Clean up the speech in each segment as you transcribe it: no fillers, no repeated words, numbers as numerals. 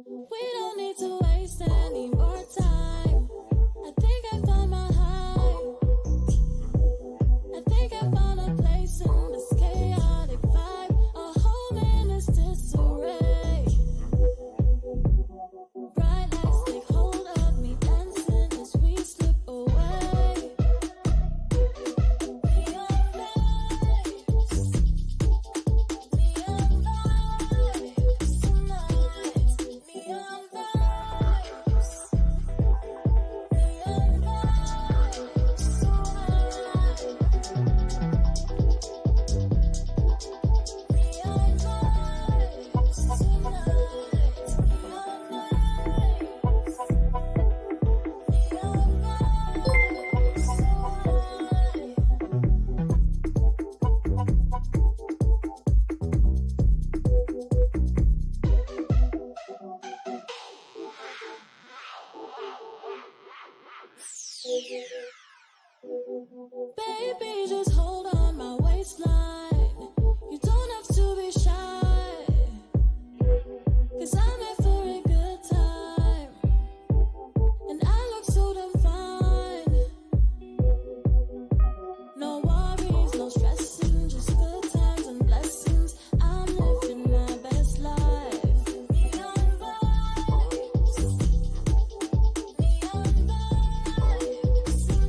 We don't need to waste any more time. I think I found my high. I think I found a place in this chaotic vibe, a home in this disarray. Bright lights take hold of me, dancing as we slip away. Neon lights tonight. Neon vibes, neon vibes tonight. Neon vibes tonight. Neon vibes. Neon vibes tonight. Baby, just hold on my waistline. You don't have to be shy, 'cause I'm here for a good time, and I look so damn fine. No worries, no stressing, just good times and blessings. I'm living my best life. Neon vibes, neon vibes tonight.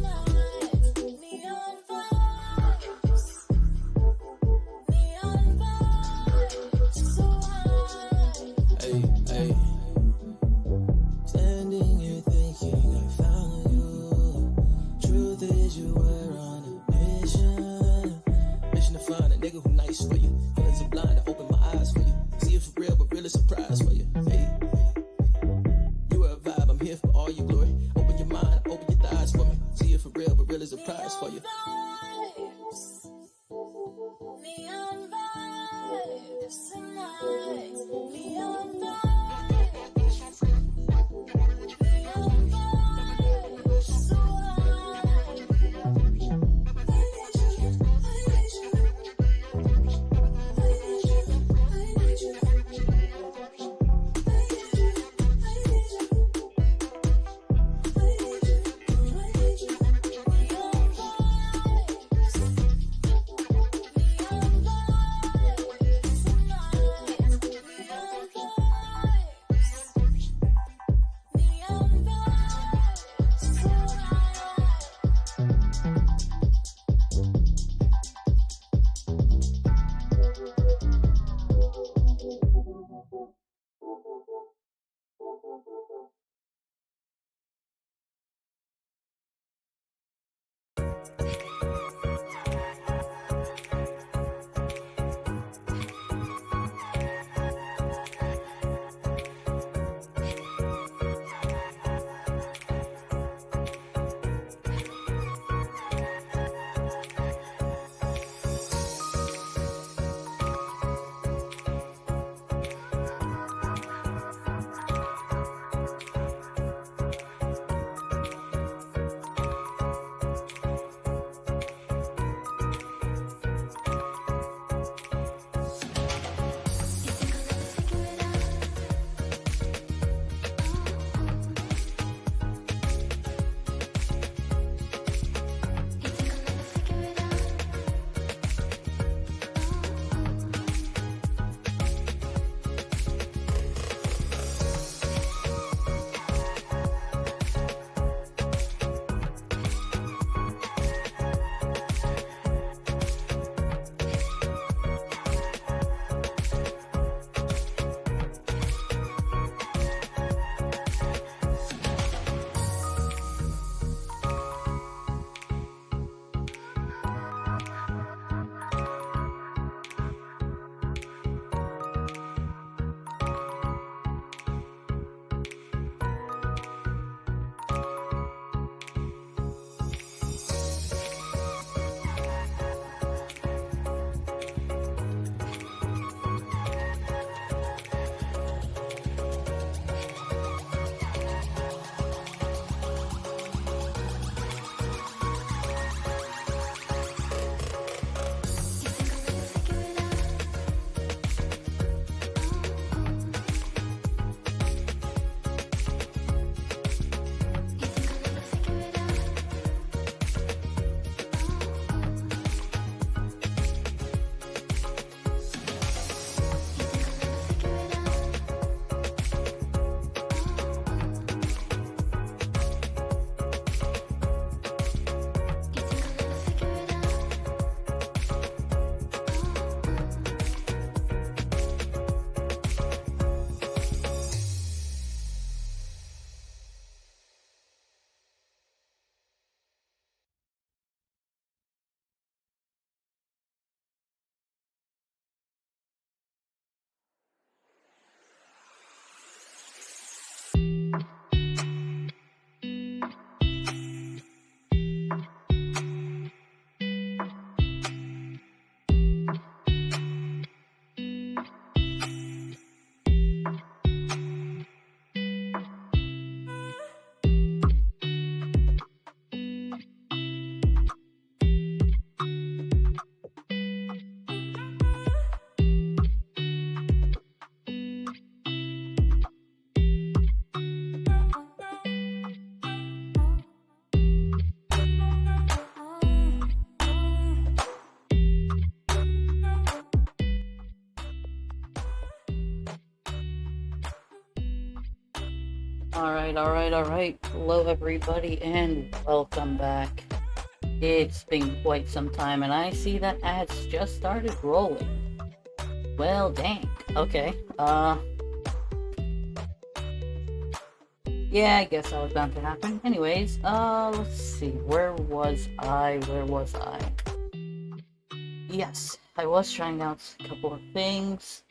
Alright. Hello everybody and welcome back. It's been quite some time and I see that ads just started rolling. Well, dang. Okay. Yeah, I guess that was bound to happen. Anyways, let's see. Where was I? Yes, I was trying out a couple of things.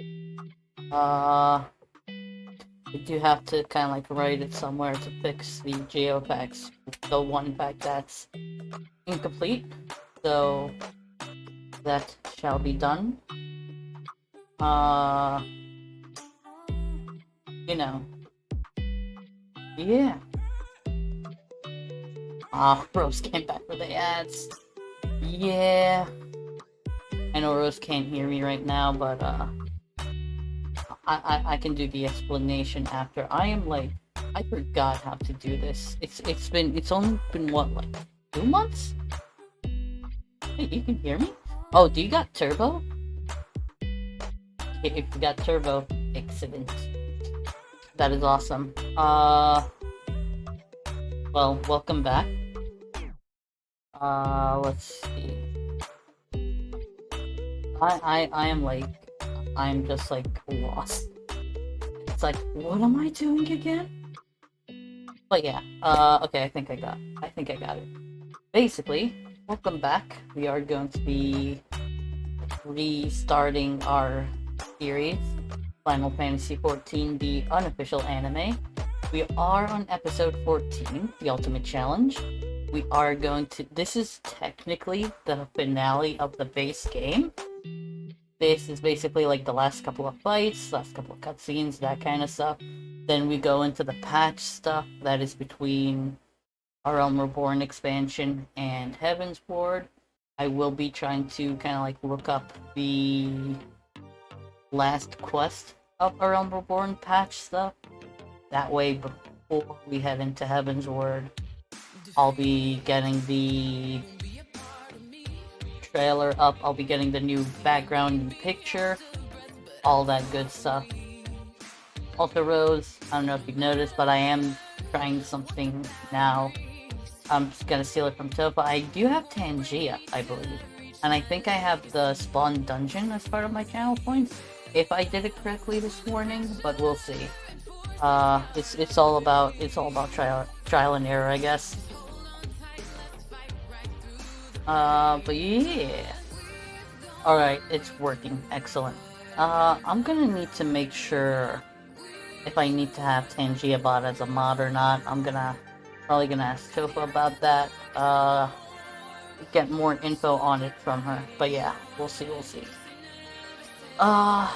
I do have to kind of like write it somewhere to fix the geofacts, the one fact that's incomplete. So that shall be done. Uh, you know, yeah. Rose came back for the ads. Yeah. I know Rose can't hear me right now, but I can do the explanation after. I forgot how to do this. It's only been what, like 2 months? Hey, you can hear me? Oh, do you got turbo? If you got turbo, excellent. That is awesome. Well, welcome back. Let's see. I'm just like lost. It's like, what am I doing again? But yeah, okay, I think I got it. Basically, welcome back. We are going to be restarting our series, Final Fantasy XIV, the unofficial anime. We are on episode 14, the Ultimate Challenge. We are going to... This is technically the finale of the base game. This is basically like the last couple of fights, last couple of cutscenes, that kind of stuff. Then we go into the patch stuff that is between our Realm Reborn expansion and Heaven's Ward. I will be trying to kind of like look up the last quest of our Realm Reborn patch stuff. That way, before we head into Heaven's Ward, I'll be getting the trailer up, I'll be getting the new background and picture, all that good stuff. Also, Rose, I don't know if you've noticed, but I am trying something now. I'm just gonna steal it from Tofa. I do have Tangia, I believe. And I think I have the spawn dungeon as part of my channel points, if I did it correctly this morning, but we'll see. It's all about trial and error, I guess. But yeah. Alright, it's working. Excellent. I'm gonna need to make sure if I need to have Tangia bot as a mod or not. I'm probably gonna ask Tofa about that. Get more info on it from her. But yeah, we'll see. I'm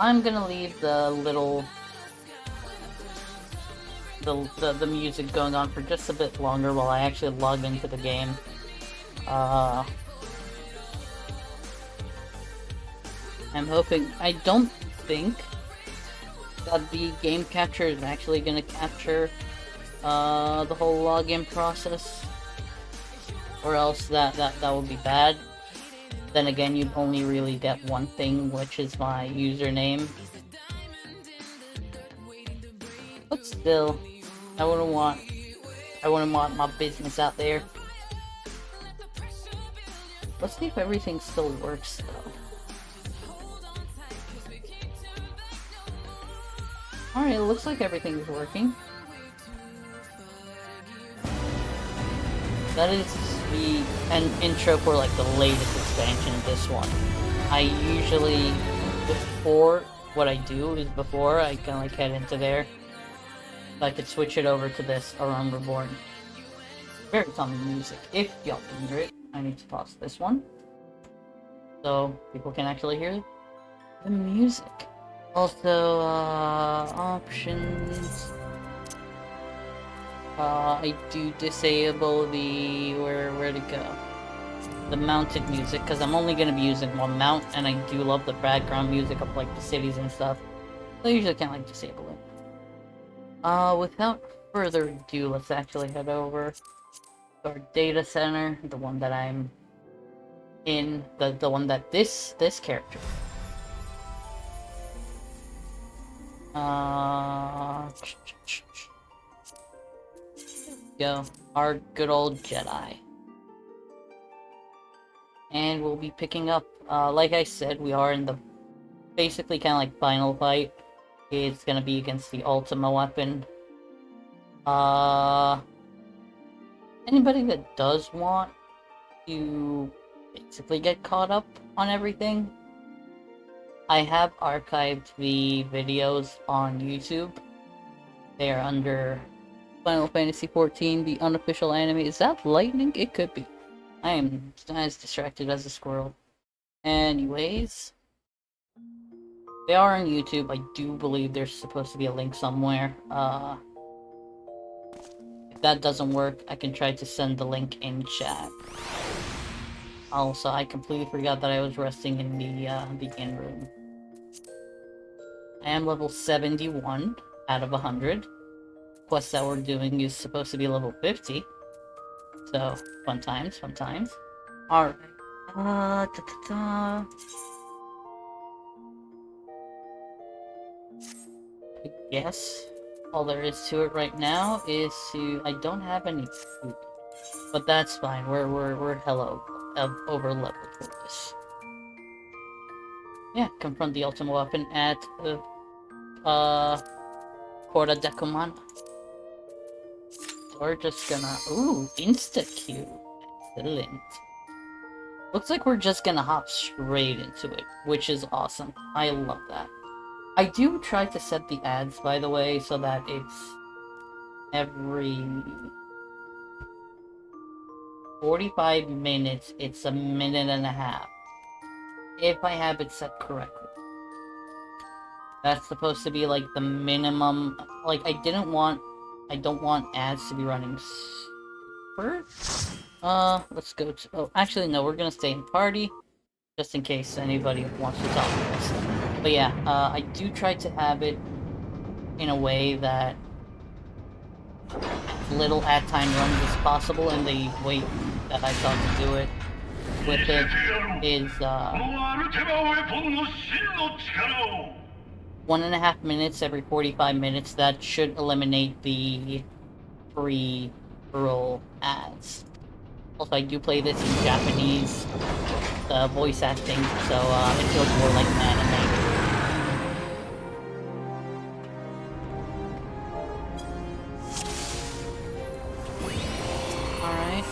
gonna leave the little... the music going on for just a bit longer while I actually log into the game. I'm hoping... I don't think that the game capture is actually gonna capture the whole login process, or else that would be bad. Then again, you'd only really get one thing, which is my username. But still, I wouldn't want my business out there. Let's see if everything still works though. Alright, it looks like everything's working. That is an intro for like the latest expansion of this one. I usually, what I do is before I kind of like head into there, so I could switch it over to this Realm Reborn. Very calming music. If y'all can hear it, I need to pause this one so people can actually hear the music. Also, options. I do disable the... where'd it go? The mounted music, because I'm only going to be using one mount, and I do love the background music of, like, the cities and stuff. So I usually can't, like, disable it. Without further ado, let's actually head over to our data center, the one that I'm in, the one that this character Go. Our good old Jedi. And we'll be picking up, like I said, we are in the basically kind of like final fight. It's gonna be against the Ultima weapon. Anybody that does want to basically get caught up on everything, I have archived the videos on YouTube. They are under Final Fantasy XIV, the unofficial anime. Is that lightning? It could be. I am as distracted as a squirrel. Anyways, they are on YouTube. I do believe there's supposed to be a link somewhere. If that doesn't work, I can try to send the link in chat. Also, I completely forgot that I was resting in the inn room. I am level 71 out of 100. Quest that we're doing is supposed to be level 50. So, fun times, fun times. Alright. I guess all there is to it right now is to... I don't have any food. But that's fine. We're hella over leveled for this. Yeah, confront the Ultima weapon at Porta Decumana. We're just gonna... Ooh, insta-queue. Excellent. Looks like we're just gonna hop straight into it, which is awesome. I love that. I do try to set the ads, by the way, so that it's every 45 minutes, it's a minute and a half. If I have it set correctly. That's supposed to be like the minimum. Like, I don't want ads to be running super. Let's go to... Oh, actually, no, we're gonna stay in party. Just in case anybody wants to talk to us. But yeah, I do try to have it in a way that as little ad time runs as possible, and the way that I thought to do it with it is 1.5 minutes every 45 minutes. That should eliminate the free-roll ads. Also, I do play this in Japanese voice acting, so it feels more like an anime. Alright.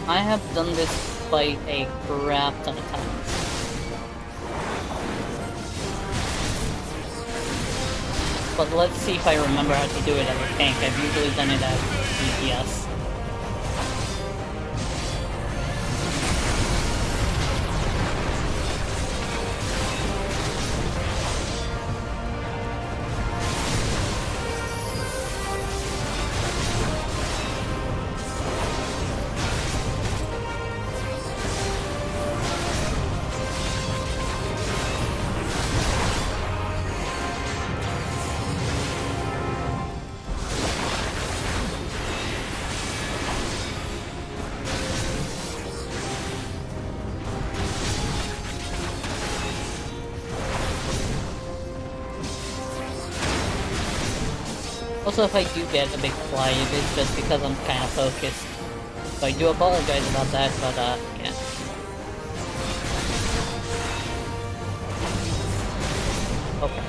I have done this fight a crap ton of times. But let's see if I remember how to do it as a tank. I've usually done it as DPS. Also, if I do get a big fly, it's just because I'm kind of focused. So I do apologize about that, but yeah. Okay.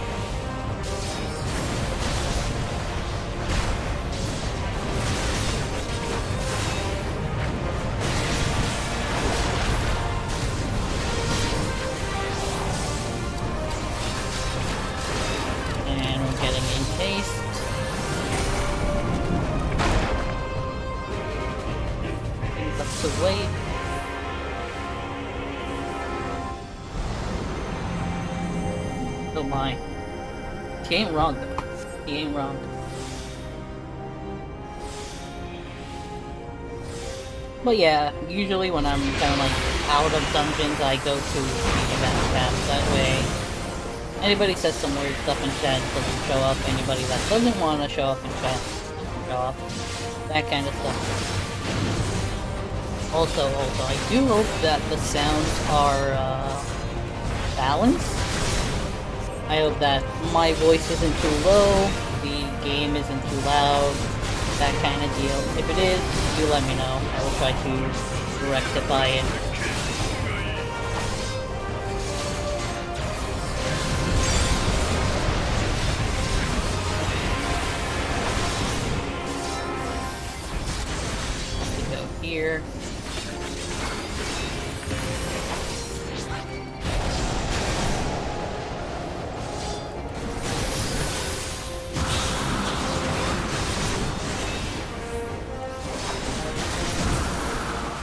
And we're getting encased. To wait. Oh my. He ain't wrong though. He ain't wrong. But yeah, usually when I'm kind of like out of dungeons, I go to the event tab. That way, anybody says some weird stuff in chat doesn't show up. Anybody that doesn't want to show up in chat doesn't show up. That kind of stuff. Also, I do hope that the sounds are balanced. I hope that my voice isn't too low, the game isn't too loud, that kind of deal. If it is, do let me know. I will try to rectify it. Let's go here.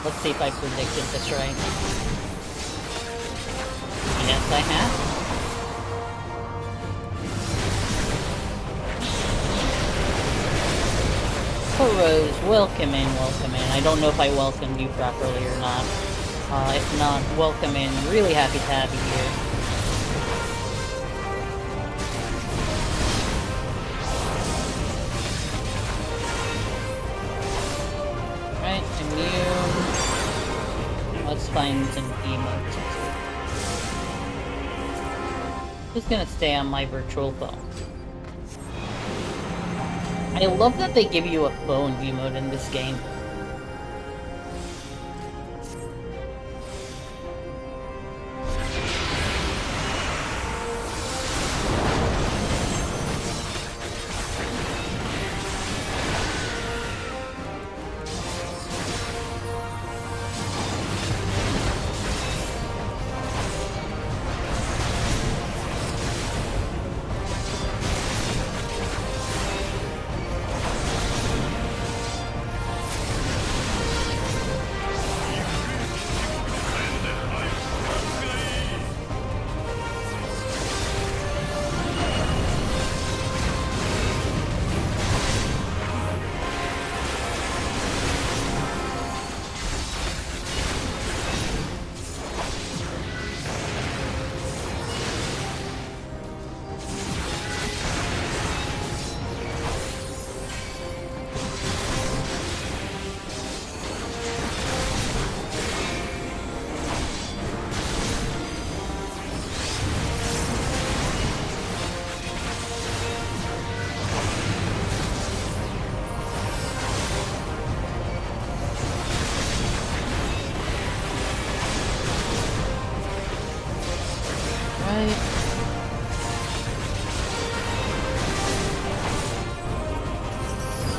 Let's see if I predicted this right. Yes, I have. Rose, welcome in, welcome in. I don't know if I welcomed you properly or not. If not, welcome in. Really happy to have you here. Right, immune. Let's find some emotes. Just gonna stay on my virtual phone. I love that they give you a phone emote in this game.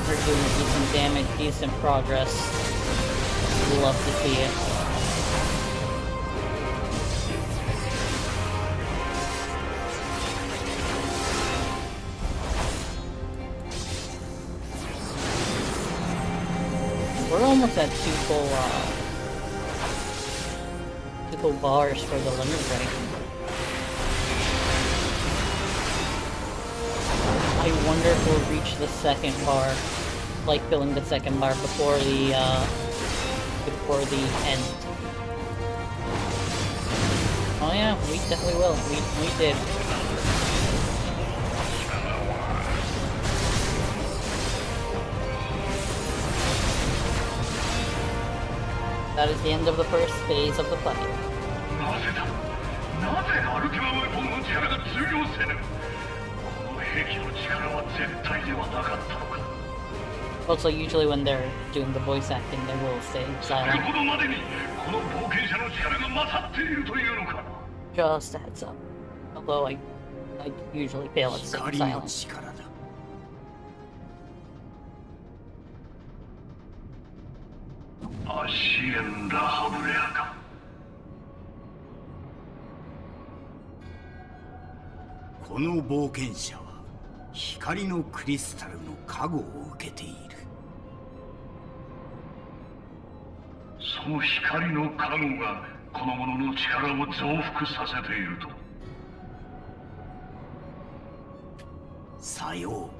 We're doing decent damage, decent progress. Love to see it. We're almost at two full bars for the limit break. I wonder if we'll reach the second bar, like filling the second bar before the end. Oh yeah, we definitely will. We did. That is the end of the first phase of the fight. Also, usually when they're doing the voice acting, they will stay silent. Just a heads up. Although I usually fail at staying silent. 試練だハブレアか。この冒険者は光のクリスタルの加護を受けている。その光の加護がこの者の力を増幅させていると。さよう。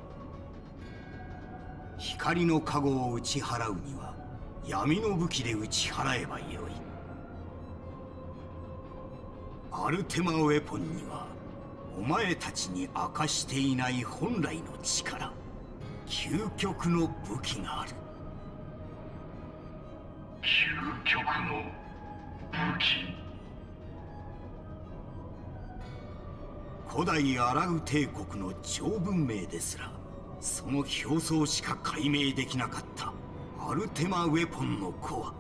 光の加護を打ち払うには闇の武器で打ち払えばよい。アルテマウェポンにはお前たちに明かしていない本来の力、究極の武器がある。究極の武器。古代アラウ帝国の超文明ですらその表層しか解明できなかったアルテマウェポンのコア、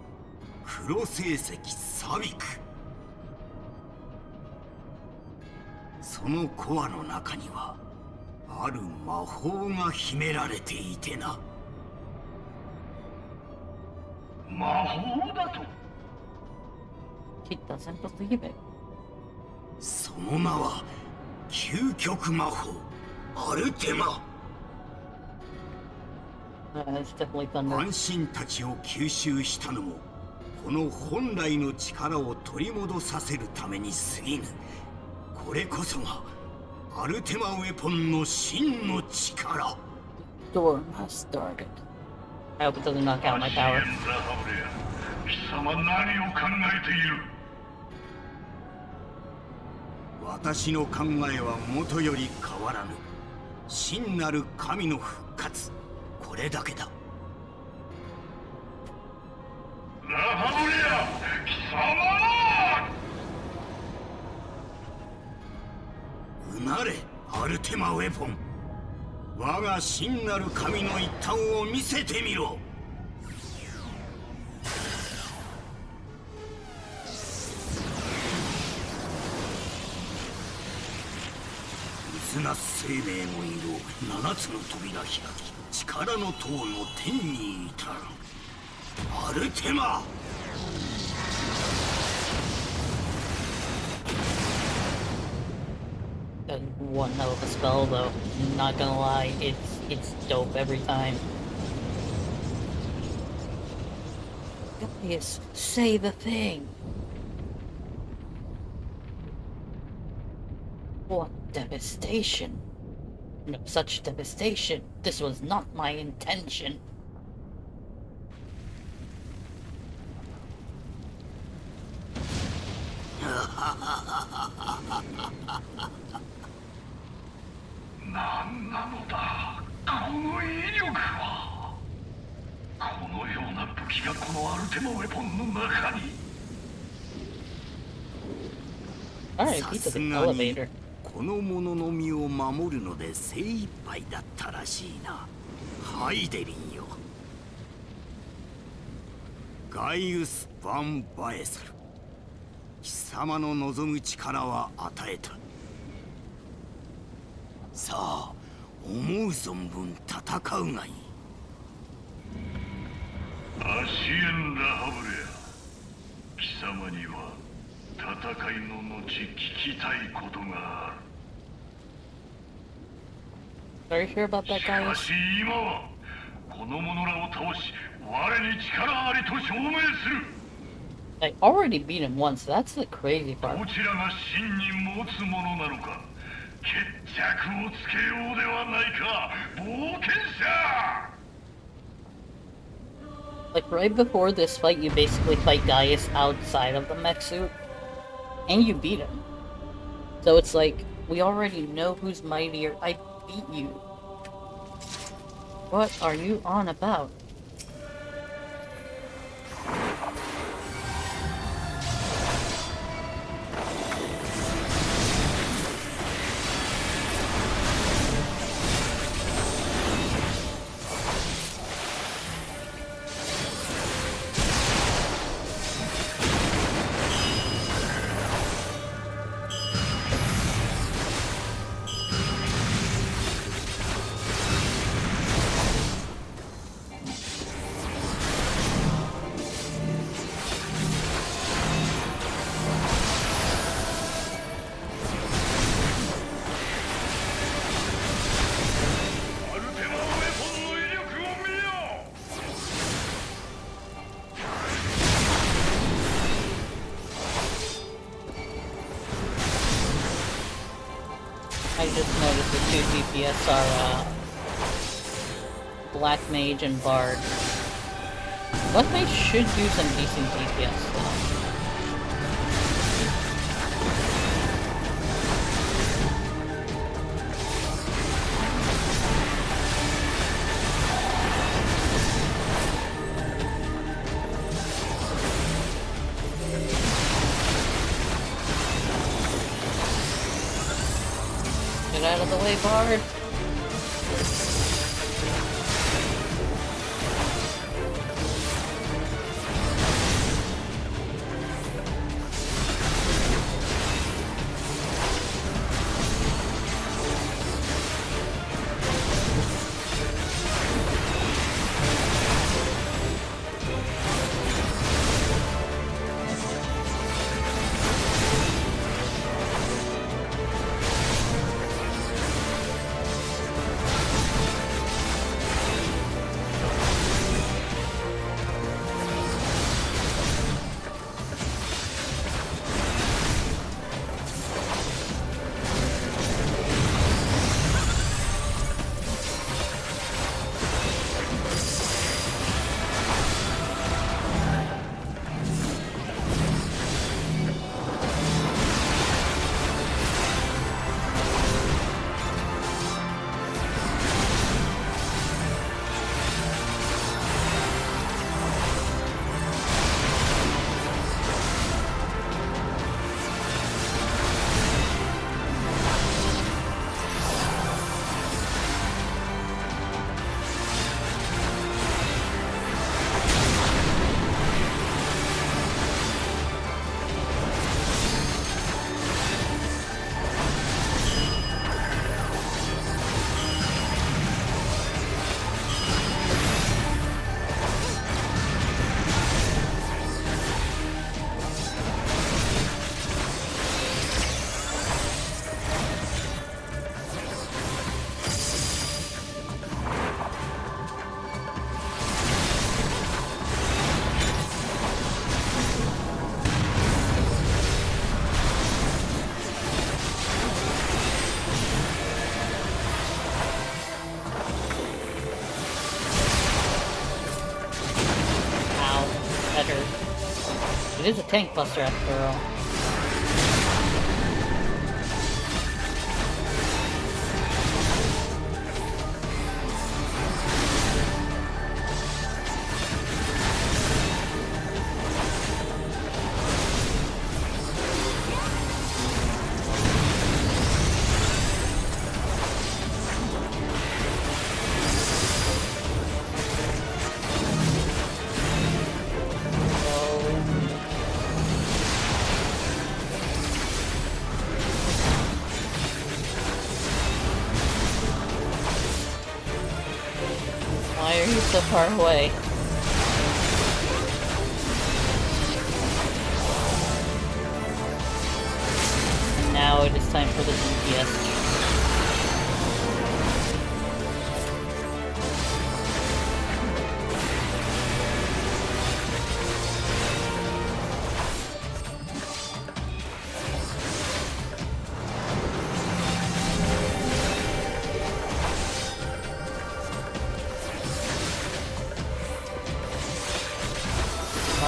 黒星石サビク。そのコアの中にはある魔法が秘められていてな。魔法だと？ He doesn't believe it. その名は究極魔法アルテマ。It's definitely thunder. 安心たちを吸収したのもこの本来の力を取り戻させるために過ぎぬ。これこそがアルテマウェポンの真の力。 Storm has started. I hope it doesn't knock out my tower. 貴様何を考えている？私の考えはもとより変わらぬ。真なる神の復活、これだけだ。ラハブリア、貴様！うなれアルテマウェポン、我が真なる神の一端を見せてみろ。渦な生命の色、七つの扉開き、力の塔の天に至るアルテマ。That's one hell of a spell, though. Not gonna lie, it's dope every time. Gaius, say the thing. What devastation! No such devastation. This was not my intention.何なのだこの威力は。このような武器がこのアルテマウェポンの中に。 Alright, he took an elevator. この者の身を守るので精一杯だったらしいな。ハイデリンよ。ガイウス・ヴァン・バエサル、貴様の望む力は与えた。さあ思う存分戦うがいい。アシエン・ラハブレア、貴様には戦いの後聞きたいことがある。 Are you sure about that, しか Gaius? し今はこの者らを倒し我に力ありと証明する。 I already beat him once, that's the crazy ど part. ちらが真に持つものなのか決着をつけようではないか冒険者。 Like, right before this fight, you basically fight Gaius outside of the mech suit, and you beat him. So it's like, we already know who's mightier. I beat you. What are you on about? I just noticed the two DPS are Black Mage and Bard. Black Mage should do some decent DPS though. Get out of the way, Bard! It is a tank buster after all. Why are you so far away? And now it is time for the DPS.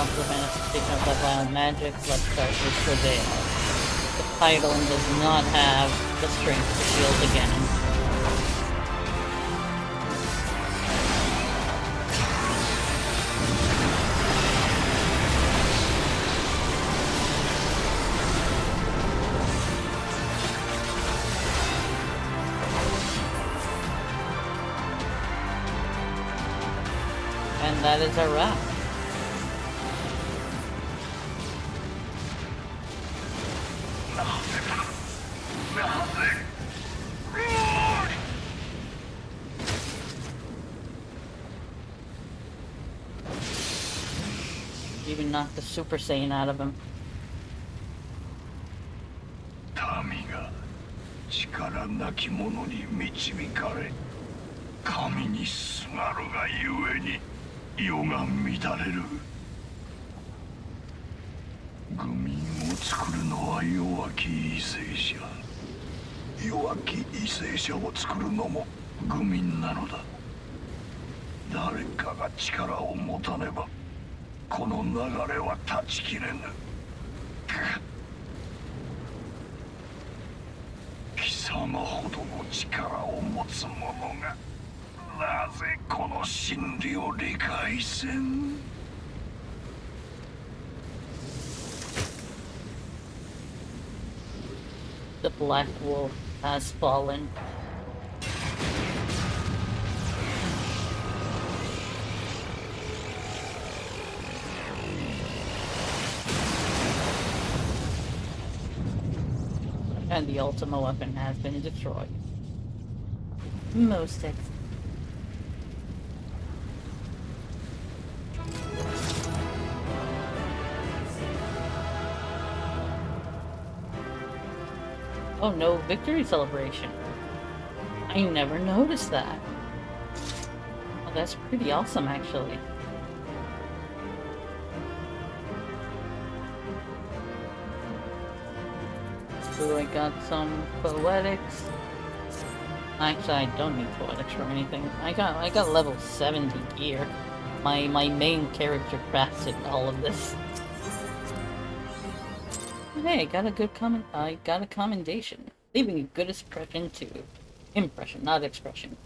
The manifestation of that violent magic, let's start with Prevail. The Python does not have the strength to shield again. And that is a wrap. Even knocked the Super Saiyan out of him. 民が力なき者に導かれ神にすがるがゆえに世が乱れる。愚民を作るのは弱き為政者。弱き為政者を作るのも愚民なのだ。誰かが力を持たねばこの流れは断ち切れぬ。貴様ほどの力を持つ者がなぜこの真理を理解せん。The Black Wolf has fallen. And the Ultima weapon has been destroyed. Most excellent. Oh no, victory celebration. I never noticed that. Oh, that's pretty awesome actually. So I got some poetics. Actually, I don't need poetics or anything. I got level 70 gear. My main character crafted all of this. Hey, I got a commendation. Leaving a good impression too. Impression, not expression.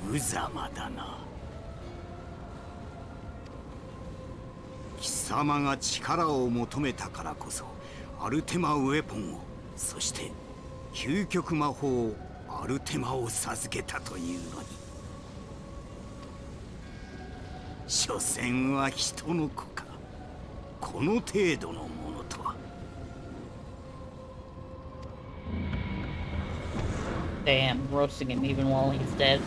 無様だな。貴様が力を求めたからこそアルテマウェポンを、そして究極魔法アルテマを授けたというのに、所詮は人の子か。この程度のものとは。Damn, roasting him even while he's dead.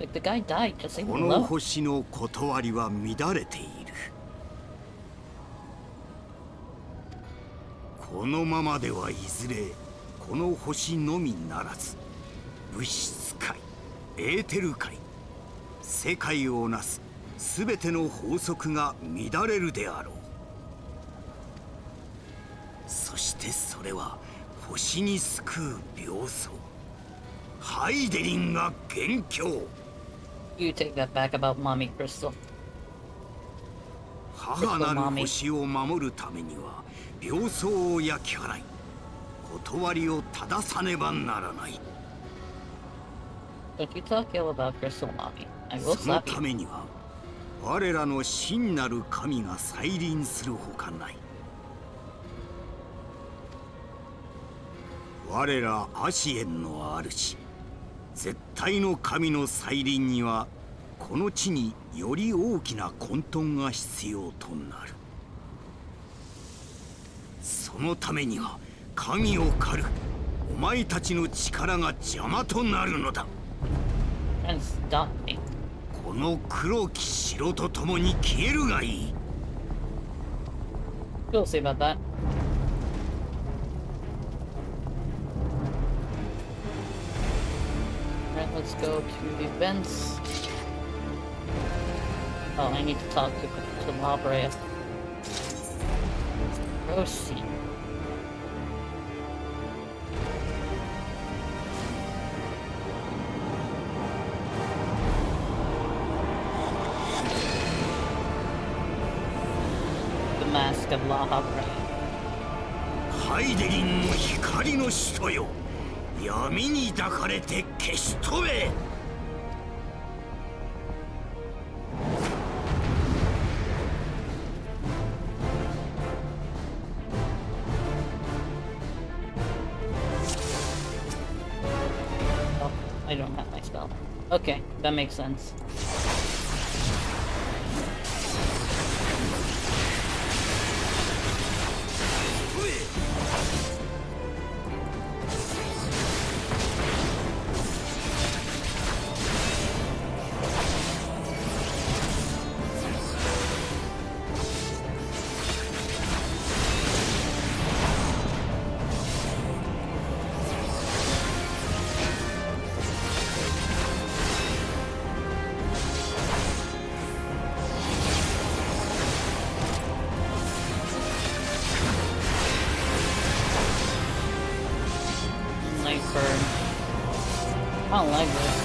Like the guy died just like この星の断りは乱れている。このままではいずれこの星のみならず物質界、エーテル界、世界をなす全ての法則が乱れるであろう。そしてそれは星に救う病巣。ハイデリンが元凶。 You take that back about Mommy Crystal. 母なる星を守るためには病巣を焼き払い、断りを正さねばならない。 Don't you talk ill about Crystal, Mommy. I will その slap た you. めには我らの真なる神が再臨するほかない。我らアシエンの主、絶対の神の再臨にはこの地により大きな混沌が必要となる。そのためには神を狩るお前たちの力が邪魔となるのだ。 Trying to stop me. この黒き城と共に消えるがいい。 We'll see about that. Alright, let's go to the events. Oh, I need to talk to La Brea. Proceed. The Mask of La Brea. ハイデリンの光の使徒よ、闇に抱かれて消し飛べ。 Oh, I don't have my spell. Okay, that makes sense. Night burn. I don't like this.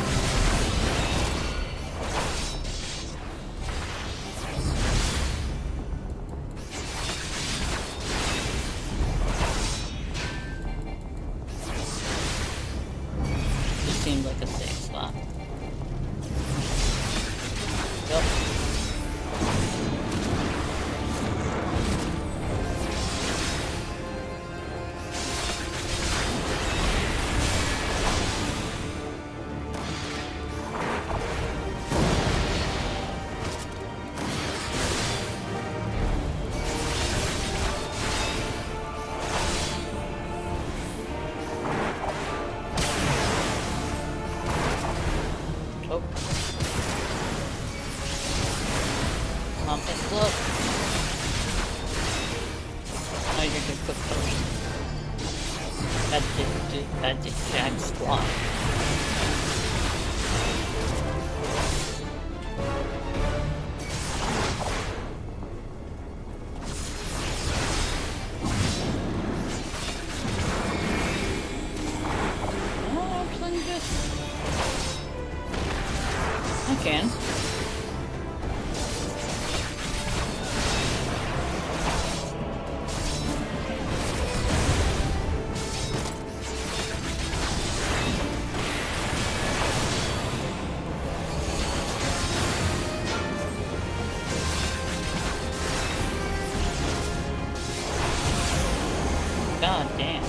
This seems like a safe spot. Yep. Oh. Mom, it's look. Now you're good cook potion. That did jag squat. Oh, actually just... I can. God damn.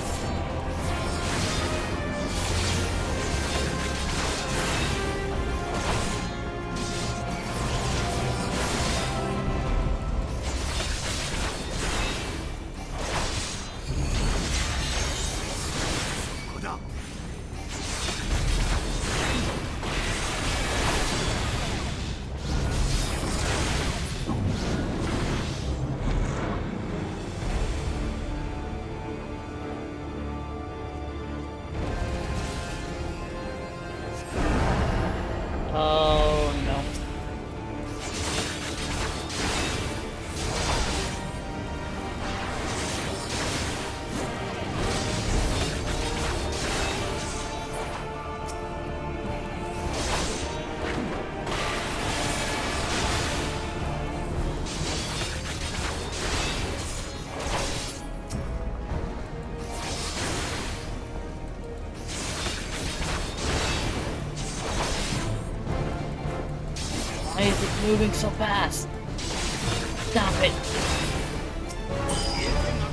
Why is it moving so fast? Stop it!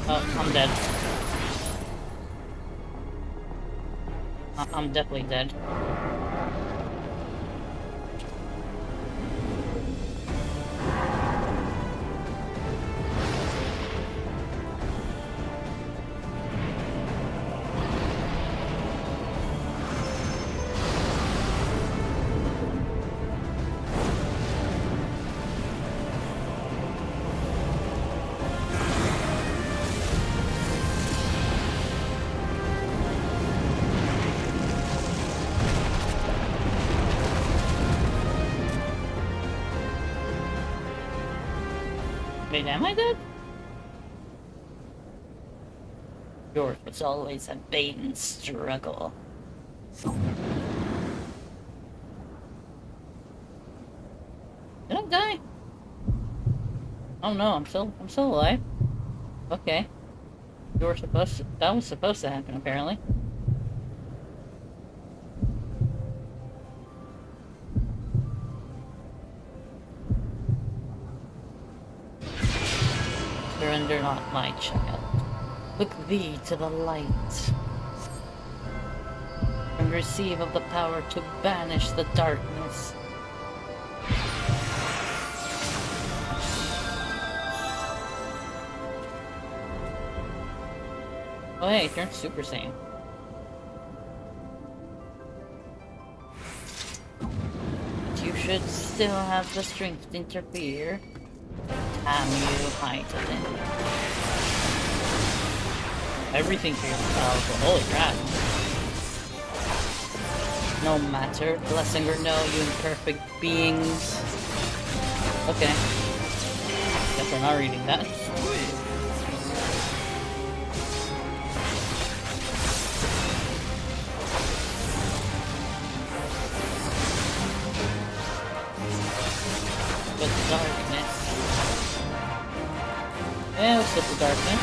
I'm dead. I'm definitely dead. Wait, am I dead? Yours was always a vain struggle. Did I die? Oh no, I'm still alive. Okay. That was supposed to happen apparently. Surrender not, my child. Look thee to the light, and receive of the power to banish the darkness. Oh hey, turned Super Saiyan. But you should still have the strength to interfere. Damn you, Heidelin. Everything feels powerful, holy crap. No matter, blessing or no, you imperfect beings. Okay. Guess we're not reading that. But the darkness. Yeah, we'll skip the darkness.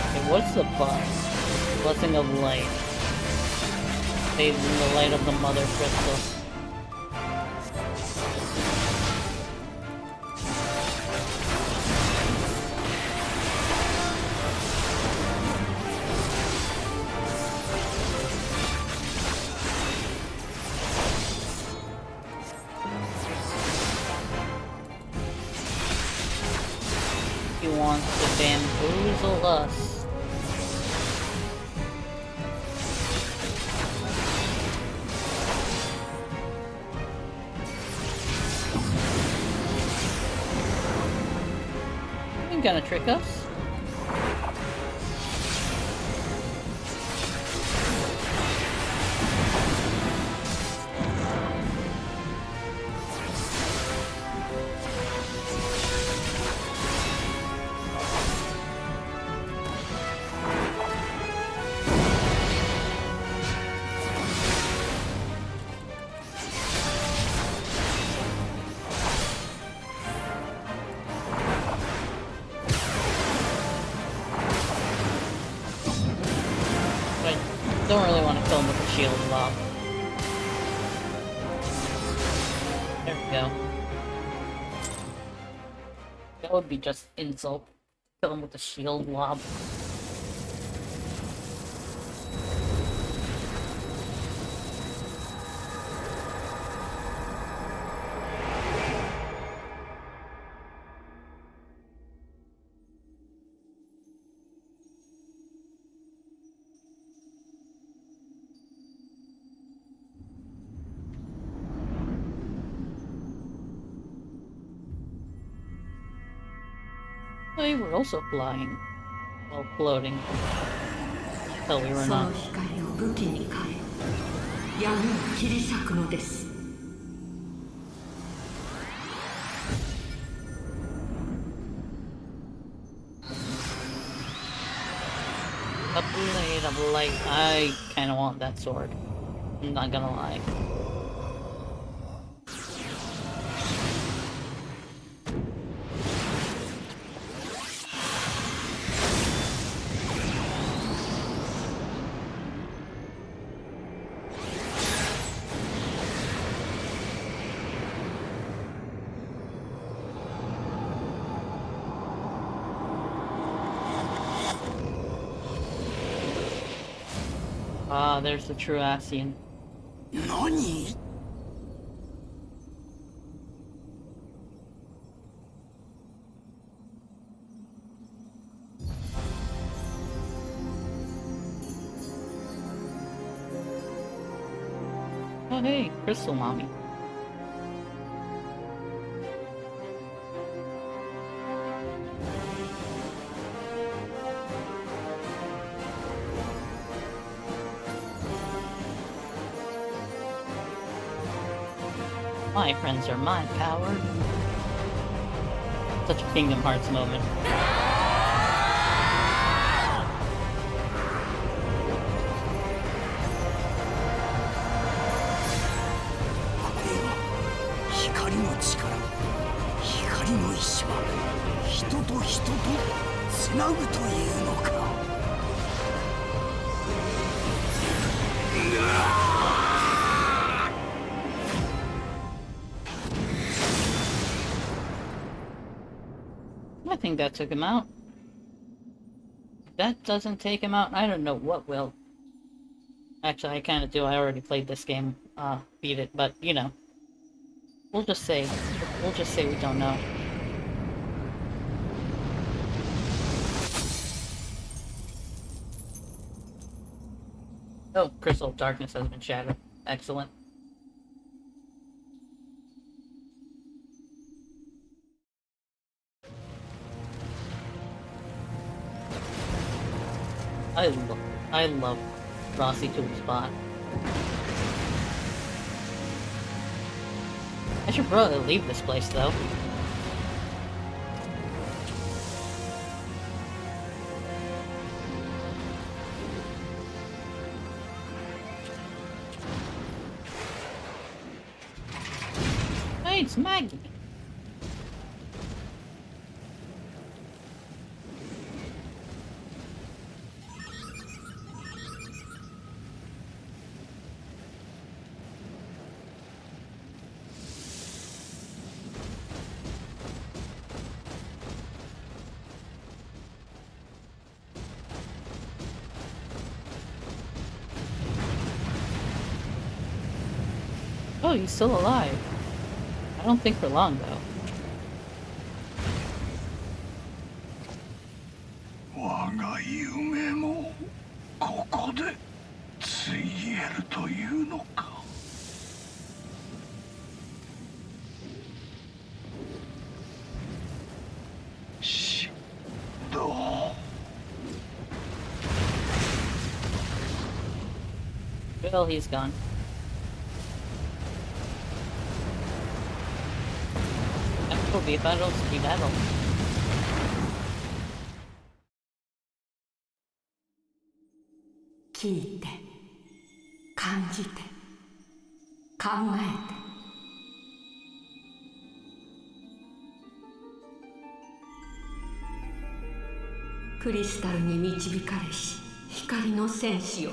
Okay, what's the buff? Blessing of light. Bathed in the light of the mother crystal. He wants to bamboozle us. You gonna trick us? Don't really want to kill him with a shield lob. There we go. That would be just insult. Kill him with a shield lob. We were also flying. Well, floating. Hell, we were その not. 光を武器に変え闇を切り裂くのです。 Oh A blade of light. I kind of want that sword. I'm not gonna lie. Ah, there's the true Asian. 何 Oh hey, Crystal Mommy. My friends are my power. Such a Kingdom Hearts moment. 光の力、光の意志は人と人とつなぐというのか。I think that took him out. If that doesn't take him out, I don't know what will. Actually, I kind of do. I already played this game, beat it, but you know, we'll just say we don't know. Oh, Crystal of Darkness has been shattered. Excellent. I love Rossi to the spot. I should probably leave this place though. Hey, it's Maggie. Oh, he's still alive. I don't think for long, though. 我が夢もここでついえるというのか。しどう Well, he's gone. That will be a battle to be battle. Hear, 感じて、考えて。クリスタルに導かれし光の戦士よ。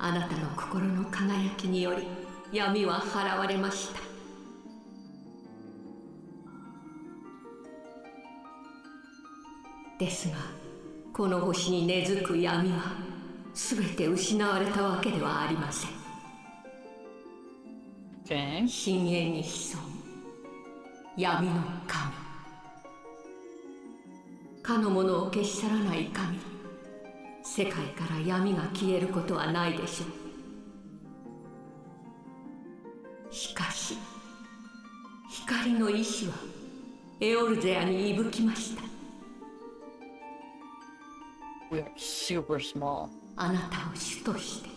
あなたの心の輝きにより闇は払われました。ですが、この星に根付く闇は全て失われたわけではありません。Okay. 深淵に潜む闇の神。かのものを消し去らない神。世界から闇が消えることはないでしょう。しかし、光の意志はエオルゼアに息吹きました。We are super small. あなたを主として。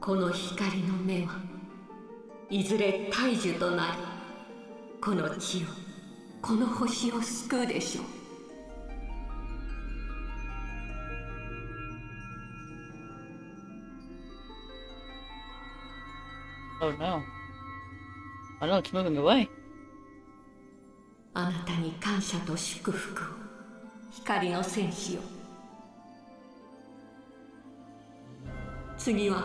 この光の目はいずれ大樹となり、この地を、この星を救うでしょう。Oh no. Oh no, it's moving away. あなたに感謝と祝福を、光の戦士よ。次は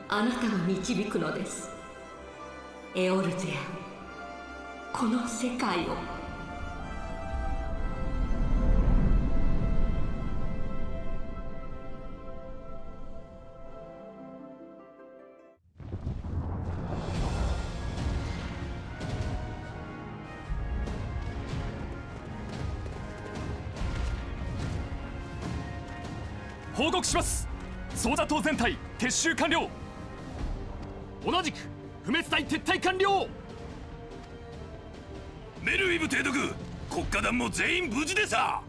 あなたが導くのです。エオルゼア、この世界を。報告します。ソーダ島全体撤収完了。同じく不滅隊撤退完了。メルウィブ提督、国家団も全員無事でさ。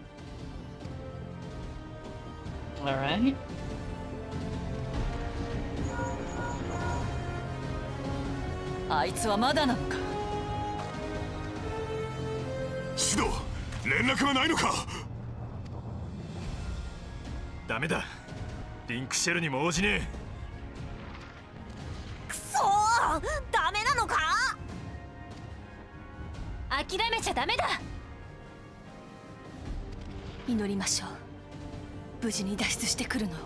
Alright. あいつはまだなのか。シド、連絡はないのか。ダメだ、リンクシェルにも応じねくそー、ダメなのか。諦めちゃダメだ。祈りましょう、無事に脱出してくるのを。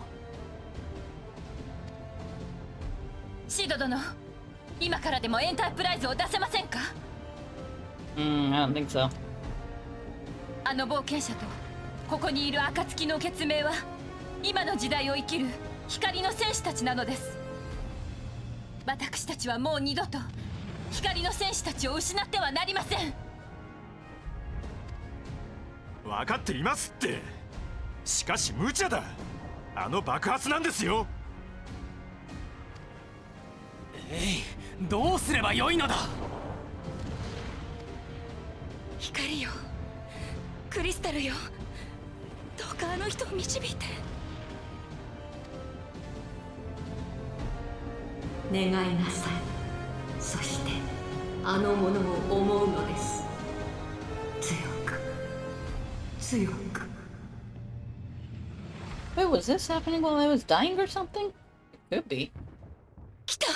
シド殿、今からでもエンタープライズを出せませんか。I don't think so. あの冒険者とここにいる暁の血盟は今の時代を生きる光の戦士たちなのです。私たちはもう二度と光の戦士たちを失ってはなりません。え。分かっていますって。しかし無茶だ。あの爆発なんですよ。どうすればよいのだ。光よ、クリスタルよ、どうかあの人を導いて。願いなさい。そしてあのものを思うのです。強く強く。 Wait, was this happening while I was dying or something? It could be. 来た。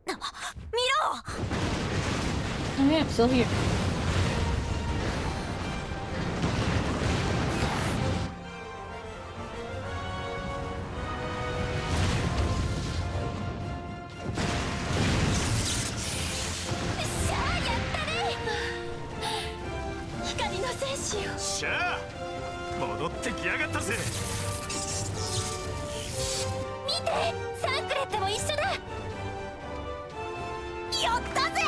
見ろ。 Oh yeah, I'm still here. しゃあ、やったね。光の戦士よ。しゃあ、戻ってきやがったぜ。見て、サンクレットも一緒だ。やったぜ。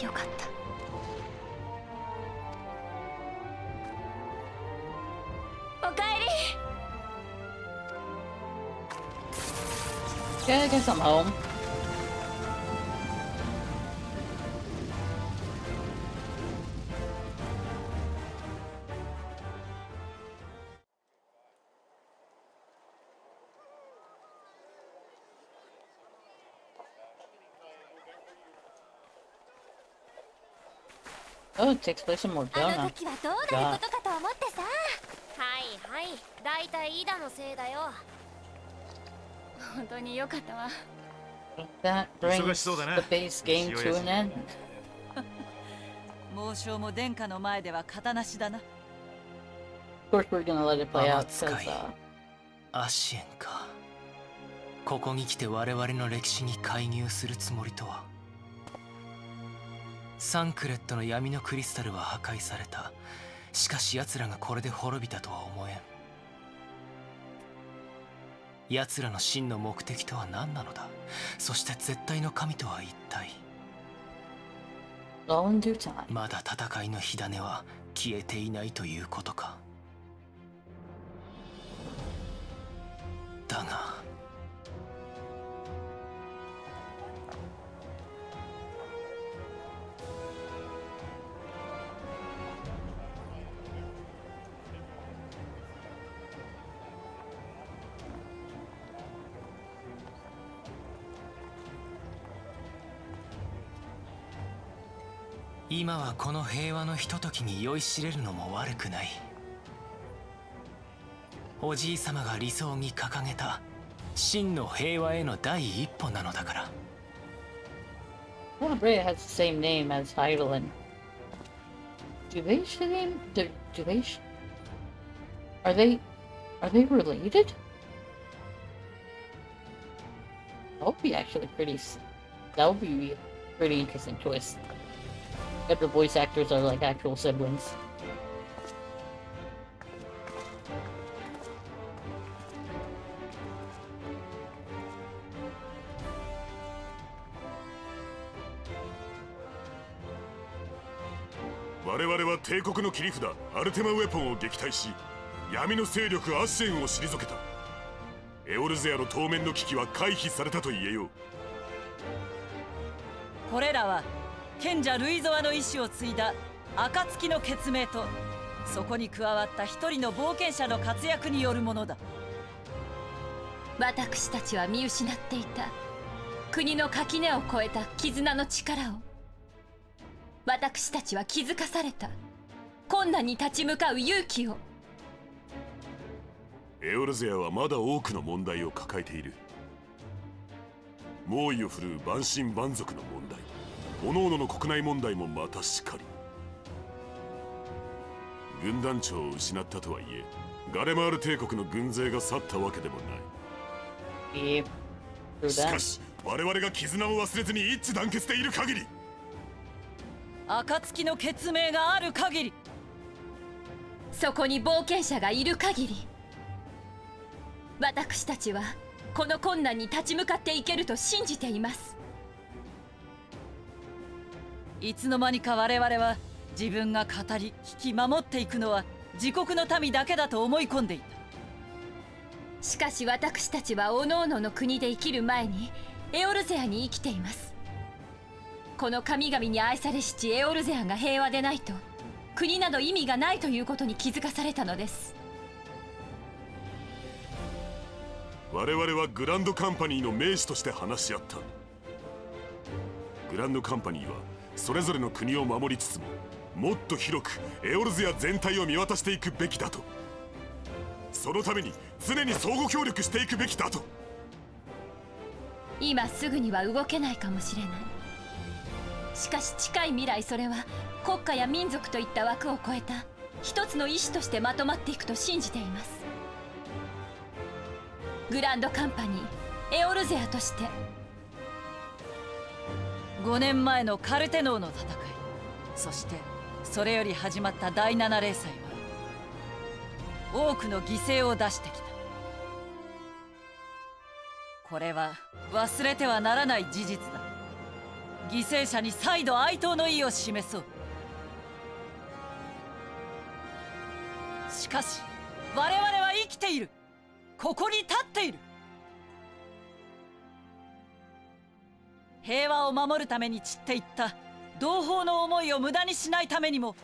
よかった。おかえり。 Okay, I guess I'm home. Oh, it takes place in あの Morgana. 時はどうなることかと思ってさ。はいはい、だいたいイダのせいだよ。本当によかったわ。 That brings 忙しそうだな。 the base game to an end. 猛将も殿下の前では型なしだな。 Of course, we're gonna let it play out 使 because いアシエンか。ここに来て我々の歴史に介入するつもりとは。サンクレットの闇のクリスタルは破壊された。しかし奴らがこれで滅びたとは思えん。奴らの真の目的とは何なのだ。そして絶対の神とは一体。 all in due time. まだ戦いの火種は消えていないということか。だが今はこの平和のひとときに酔いしれるのも悪くない。おじい様が理想に掲げた真の平和への第一歩なのだから。Well, Brea has the same name as Heidelin. Do they share? Do they? Are they related? That would be actually pretty. That would be a pretty interesting twist. If the voice actors are like actual siblings. 我々は帝国の切り札アルテマウェポンを撃退し、闇の勢力アッシェンを退けた。エオルゼアの当面の危機は回避されたと言えよう。これらは賢者ルイゾアの意志を継いだ暁の血命と、そこに加わった一人の冒険者の活躍によるものだ。私たちは見失っていた国の垣根を越えた絆の力を、私たちは気づかされた困難に立ち向かう勇気を。エオルゼアはまだ多くの問題を抱えている。猛威を振るう万神万族の問題、各々の国内問題もまたしかり。軍団長を失ったとはいえ、ガレマール帝国の軍勢が去ったわけでもない。しかし我々が絆を忘れずに一致団結でいる限り、暁の血命がある限り、そこに冒険者がいる限り、私たちはこの困難に立ち向かっていけると信じています。いつの間にか我々は自分が語り聞き守っていくのは自国の民だけだと思い込んでいた。しかし私たちは各々の国で生きる前にエオルゼアに生きています。この神々に愛されし地エオルゼアが平和でないと国など意味がないということに気づかされたのです。我々はグランドカンパニーの名士として話し合った。グランドカンパニーはそれぞれの国を守りつつも、もっと広くエオルゼア全体を見渡していくべきだと。そのために常に相互協力していくべきだと。今すぐには動けないかもしれない。しかし近い未来、それは国家や民族といった枠を超えた一つの意志としてまとまっていくと信じています。グランドカンパニーエオルゼアとして。5年前のカルテノーの戦い、そしてそれより始まった第7零祭は多くの犠牲を出してきた。これは忘れてはならない事実だ。犠牲者に再度哀悼の意を示そう。しかし我々は生きている。ここに立っている。平和を守るために散っていった同胞の思いを無駄にしないためにも、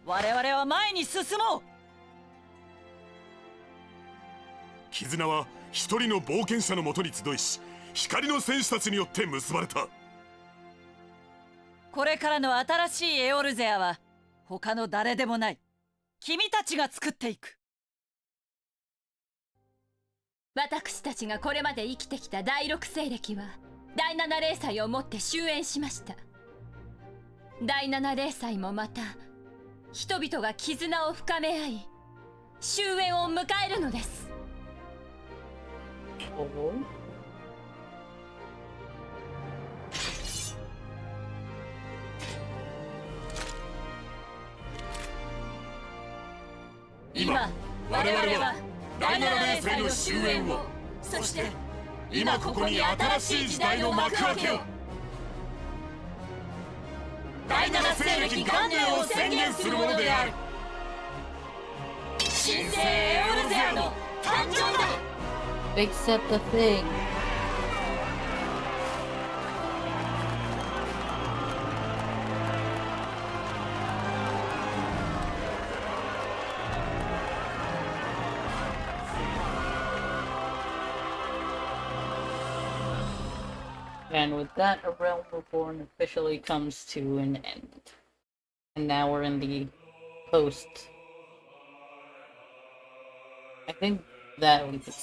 我々は前に進もう。絆は一人の冒険者のもとに集いし、光の戦士たちによって結ばれた。これからの新しいエオルゼアは他の誰でもない君たちが作っていく。私たちがこれまで生きてきた第6西暦は第7零祭をもって終焉しました。第7零祭もまた人々が絆を深め合い終焉を迎えるのです。今我々は第7零祭の終焉を、そして今ここに新しい時代の幕開けを、第7西暦元年を宣言するものである。新生エオルゼアの誕生だ。 Except the thing. And with that, A Realm Reborn officially comes to an end. And now we're in the post. I think that we could.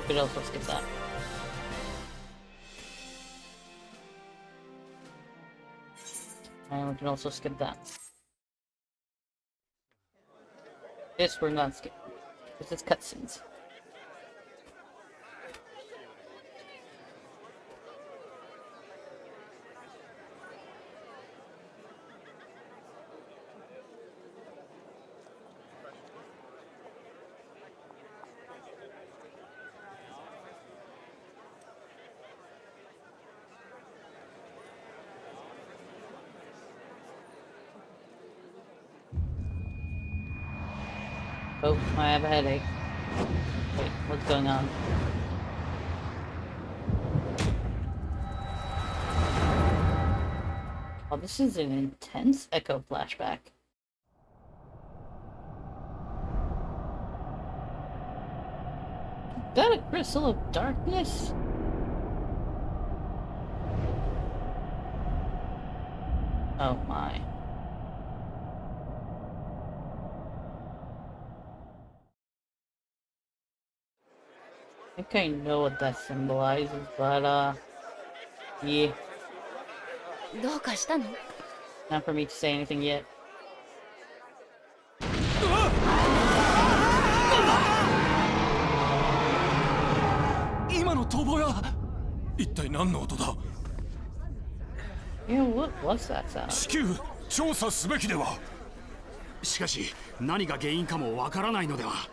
We could also skip that. And we can also skip that. This we're not skipping. This is cutscenes. Oh, I have a headache. Wait, what's going on? Oh, this is an intense echo flashback. Is that a crystal of darkness? Oh my. I think I know what that symbolizes, but yeah. どうかしたの？ Not for me to say anything yet. 今の逃亡は一体何の音だ？ Yeah, what was that sound? 至急調査すべきでは。しかし何が原因かもわからないのでは。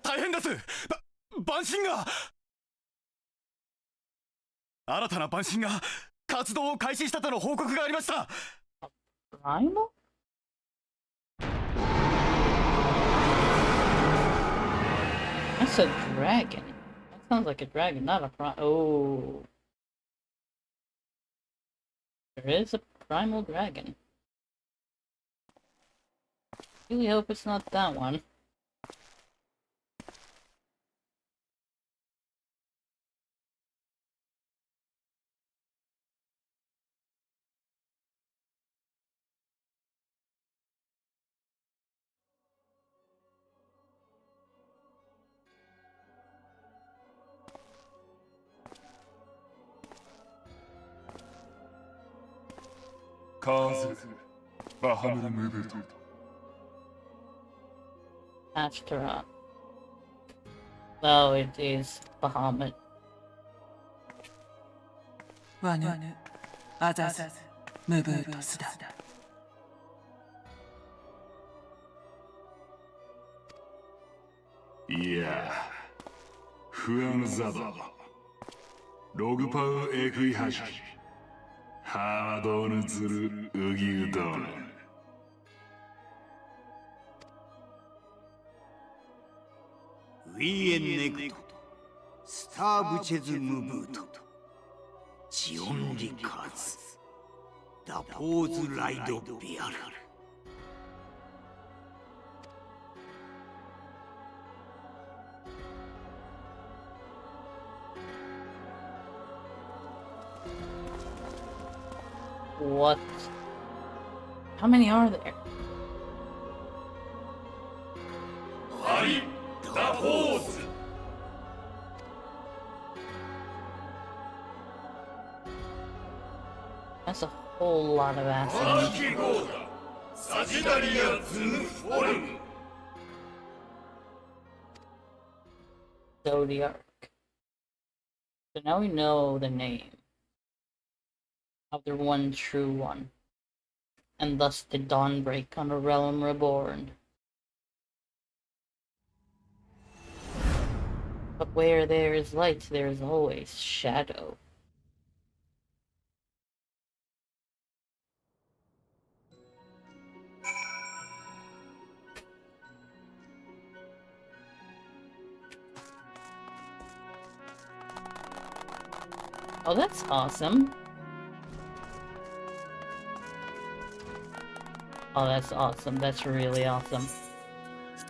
大変です。晩神が新たな晩神が活動を開始したとの報告がありました。Primal? That's a dragon. That sounds like a dragon, not a oh. There is a primal dragon. Really hope it's not that one. Ashtaroth. Oh, it is Bahamut. Yeah. Fuan Zaba. Logpau Ekui Hamadonu Zuru Ugi Udon. ウィエンネクト、スターブチェズムブート、ジオンリカーズ、ダポーズライドビアル。What? How many are there? That's a whole lot of assing. Zodiac. So now we know the name of the one true one, and thus the dawnbreak on a realm reborn. But where there is light, there is always shadow. Oh, that's awesome. Oh, that's awesome. That's really awesome.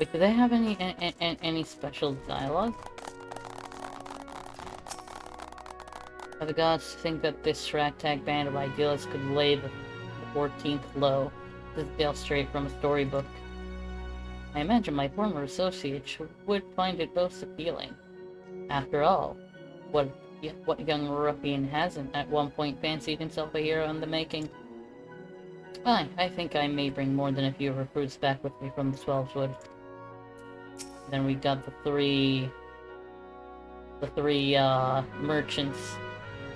Wait, do they have any special dialogue? The gods think that this ragtag band of idealists could lay the 14th low. This is tale straight from a storybook. I imagine my former associates would find it most appealing. After all, what young ruffian hasn't at one point fancied himself a hero in the making? Fine, I think I may bring more than a few recruits back with me from the Twelveswood. Then we got the three merchants.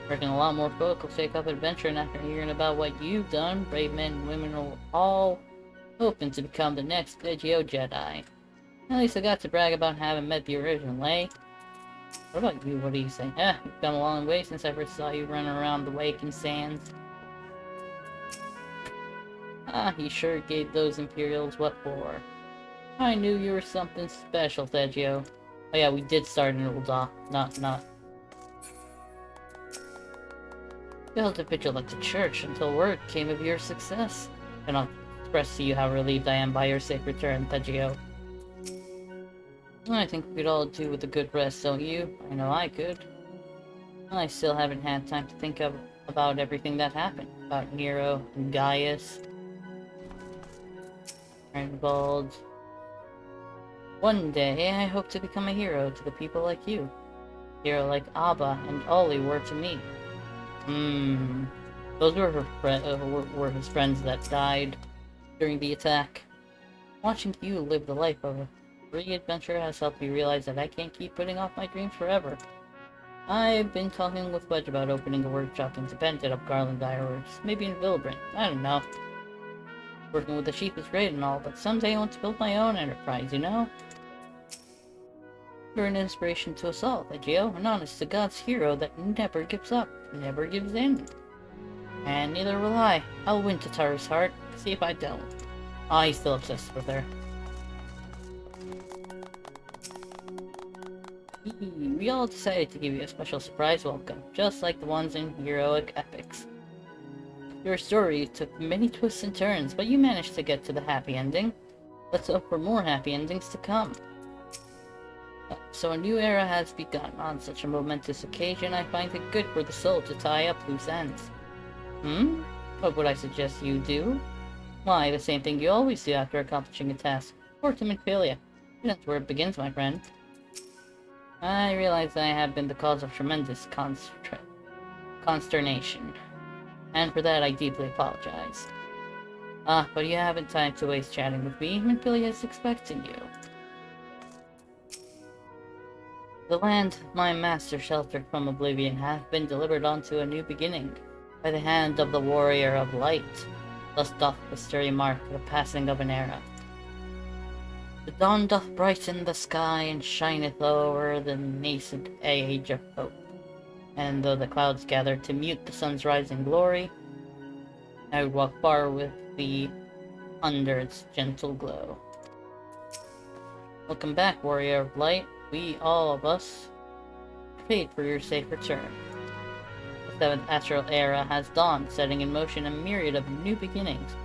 Reckon a lot more folk will take up adventuring after hearing about what you've done. Brave men and women are all hoping to become the next Legio Jedi. At least I got to brag about having met the original, eh? What about you? What do you say? You've come a long way since I first saw you running around the waking sands. He sure gave those Imperials what for. I knew you were something special, Thegio. Oh yeah, we did start in Ultima, not. We held a vigil at the church until word came of your success. And I'll express to you how relieved I am by your safe return, Thegio. I think we could all do with a good rest, don't you? I know I could. I still haven't had time to think about everything that happened. About Nero and Gaius. Archibald. One day, I hope to become a hero to the people like you. A hero like Abba and Ollie were to me. Those were were his friends that died during the attack. Watching you live the life of a free adventurer has helped me realize that I can't keep putting off my dreams forever. I've been talking with Wedge about opening a workshop in Tependit up Garlandire, or maybe in Vilbrant. I don't know. Working with the sheep is great and all, but someday I want to build my own enterprise, you know? You're an inspiration to us all, Thegio, an honest-to-God's hero that never gives up, never gives in. And neither will I. I'll win Tatara's heart. See if I don't. He's still obsessed with her. We all decided to give you a special surprise welcome, just like the ones in heroic epics. Your story took many twists and turns, but you managed to get to the happy ending. Let's hope for more happy endings to come. So a new era has begun. On such a momentous occasion, I find it good for the soul to tie up loose ends. What would I suggest you do? Why, the same thing you always do after accomplishing a task. Ultimate failure. That's where it begins, my friend. I realize that I have been the cause of tremendous consternation. And for that, I deeply apologize. But you haven't time to waste chatting with me. Minfilia is expecting you. The land my master sheltered from oblivion hath been delivered unto a new beginning, by the hand of the warrior of light. Thus doth history mark the passing of an era. The dawn doth brighten the sky, and shineth o'er the nascent age of hope. And though the clouds gather to mute the sun's rising glory, I would walk far with thee under its gentle glow. Welcome back, warrior of light. We, all of us, prayed for your safe return. The 7th astral era has dawned, setting in motion a myriad of new beginnings.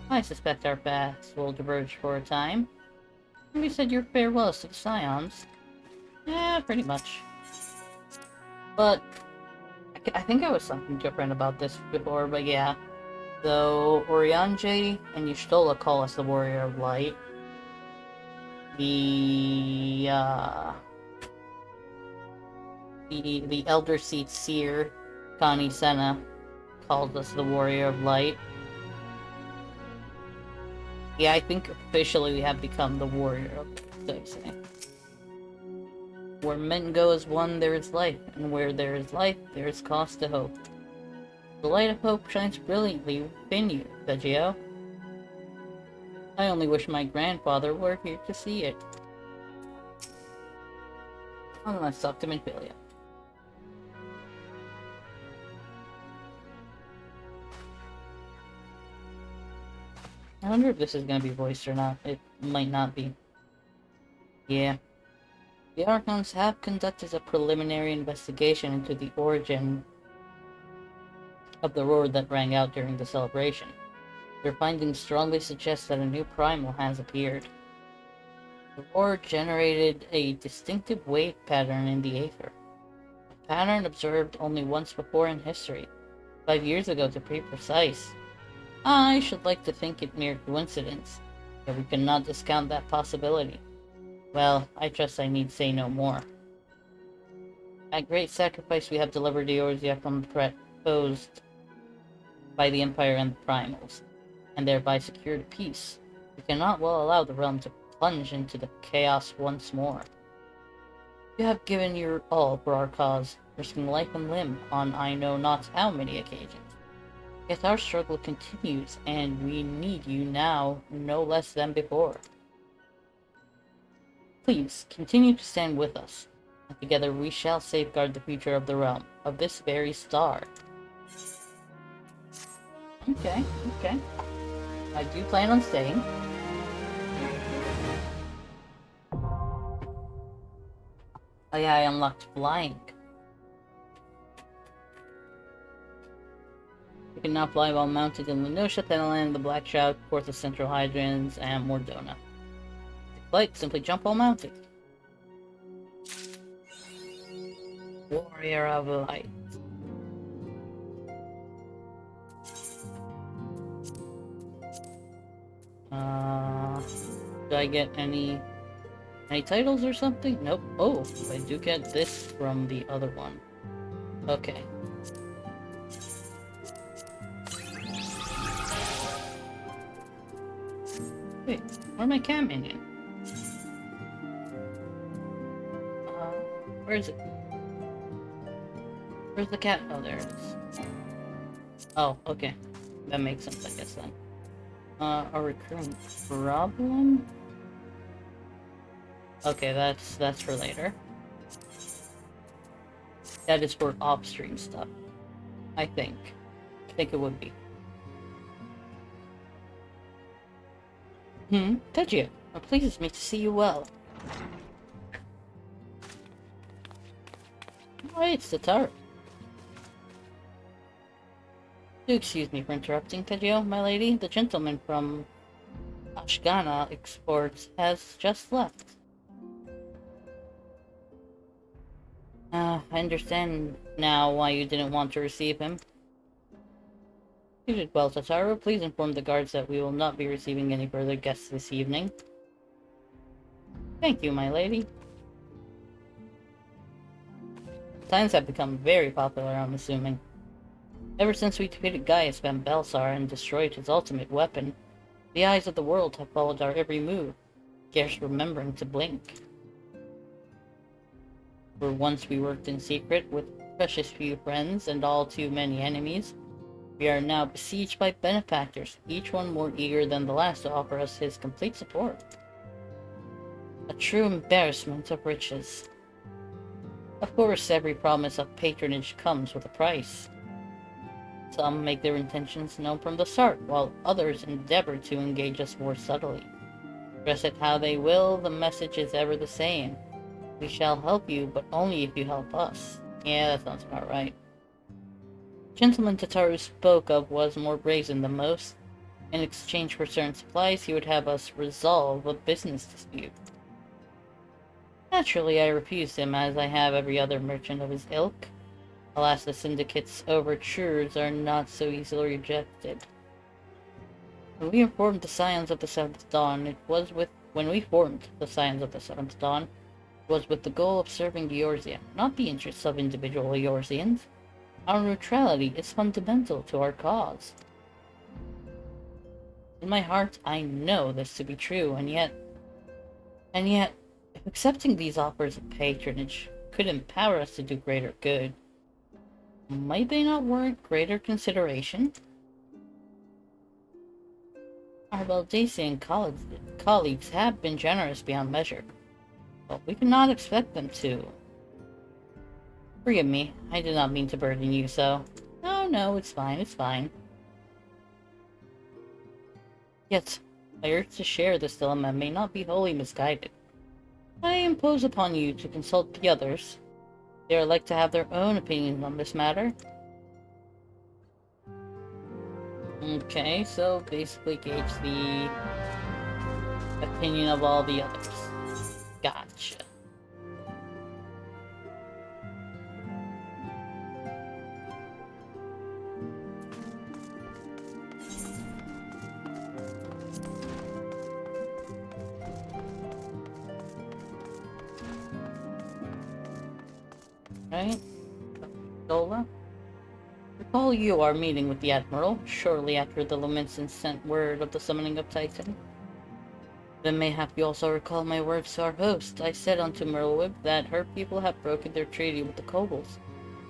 I suspect our paths will diverge for a time. We said your farewells to the Scions. Yeah, pretty much. But I think I was talking to a friend about this before, but yeah. So, Oriange and Y'shtola call us the Warrior of Light. The Elder Seat Seer, Connie Senna, calls us the Warrior of Light. Yeah, I think officially we have become the Warrior of Light, so to say. Where men go as one, there is life, and where there is life, there is cause to hope. The light of hope shines brilliantly within you, Thegio. I only wish my grandfather were here to see it. Oh, let's talk to Minfilia. I wonder if this is gonna be voiced or not. It might not be. Yeah. The Archons have conducted a preliminary investigation into the origin of the roar that rang out during the celebration. Their findings strongly suggest that a new primal has appeared. The roar generated a distinctive wave pattern in the aether. A pattern observed only once before in history, 5 years ago to be precise. I should like to think it mere coincidence, but we cannot discount that possibility. Well, I trust I need say no more. At great sacrifice we have delivered Eorzea from the threat posed by the Empire and the Primals, and thereby secured peace. We cannot well allow the realm to plunge into the chaos once more. You have given your all for our cause, risking life and limb on I know not how many occasions. Yet our struggle continues, and we need you now no less than before. Please, continue to stand with us, and together we shall safeguard the future of the realm, of this very star. Okay. I do plan on staying. Oh yeah, I unlocked flying. You can now fly while mounted in Lenosha, Thanalan, the Black Shroud, Fourth of Central Hydrants, and Mordona. To flight, simply jump while mounted. Warrior of Light. Do I get any titles or something? Nope. Oh, I do get this from the other one. Okay. Wait, where's my cat minion? Where is it? Where's the cat? Oh, there it is. Oh, okay. That makes sense, I guess, then. A recurring problem? Okay, that's for later. That is for off-stream stuff. I think it would be. Tetsuya, it pleases me to see you well. Oh, it's the turret. Do excuse me for interrupting, Tetsuya, my lady. The gentleman from Ashgana Exports has just left. I understand now why you didn't want to receive him. You did well, Tataru. Please inform the guards that we will not be receiving any further guests this evening. Thank you, my lady. Signs have become very popular, I'm assuming. Ever since we defeated Gaius Van Belsar and destroyed his ultimate weapon, the eyes of the world have followed our every move, scarce remembering to blink. For once we worked in secret with precious few friends and all too many enemies, we are now besieged by benefactors, each one more eager than the last to offer us his complete support. A true embarrassment of riches. Of course, every promise of patronage comes with a price. Some make their intentions known from the start, while others endeavor to engage us more subtly. Dress it how they will, the message is ever the same. We shall help you, but only if you help us. Yeah, that sounds about right. Gentleman Tataru spoke of was more brazen than most. In exchange for certain supplies, he would have us resolve a business dispute. Naturally, I refused him, as I have every other merchant of his ilk. Alas, the Syndicate's overtures are not so easily rejected. When we formed the Scions of the Seventh Dawn, it was with the goal of serving Eorzea, not the interests of individual Eorzeans. Our neutrality is fundamental to our cause. In my heart, I know this to be true, and yet, if accepting these offers of patronage could empower us to do greater good, might they not warrant greater consideration? Our Valdacian colleagues have been generous beyond measure, but we cannot expect them to. Forgive me, I did not mean to burden you so. No, it's fine. Yet, my urge to share this dilemma may not be wholly misguided. I impose upon you to consult the others. They are like to have their own opinions on this matter. Okay, so basically gauge the opinion of all the others. Gotcha. Right? Dola? Recall you are meeting with the Admiral shortly after the Lumensin sent word of the summoning of Titan. Then mayhap you also recall my words to our host. I said unto Merlwyb that her people had broken their treaty with the Kobolds,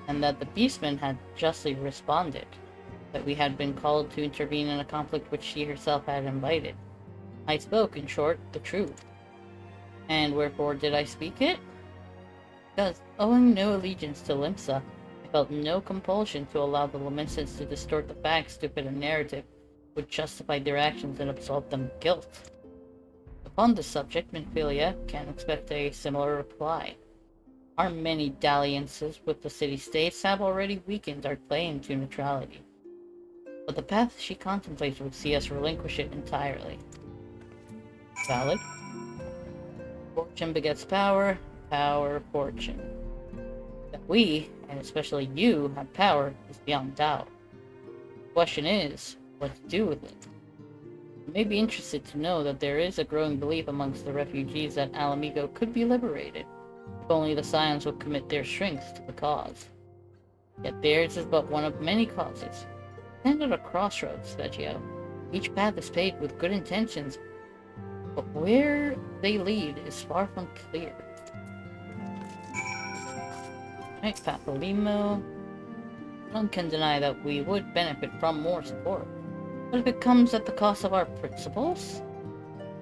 and that the Beastmen had justly responded, that we had been called to intervene in a conflict which she herself had invited. I spoke, in short, the truth. And wherefore did I speak it? Because, owing no allegiance to Limsa, I felt no compulsion to allow the Lumensins to distort the facts to fit a narrative which justified their actions and absolved them of guilt. Upon this subject, Minfilia can expect a similar reply. Our many dalliances with the city-states have already weakened our claim to neutrality, but the path she contemplates would see us relinquish it entirely. Valid. Fortune begets power, power fortune. That we, and especially you, have power is beyond doubt. The question is, what to do with it? You may be interested to know that there is a growing belief amongst the refugees that Alamigo could be liberated, if only the Scions would commit their strength to the cause. Yet theirs is but one of many causes. Stand at a crossroads, Veggio. Each path is paved with good intentions, but where they lead is far from clear. Right, Papalimo. None can deny that we would benefit from more support. But if it comes at the cost of our principles?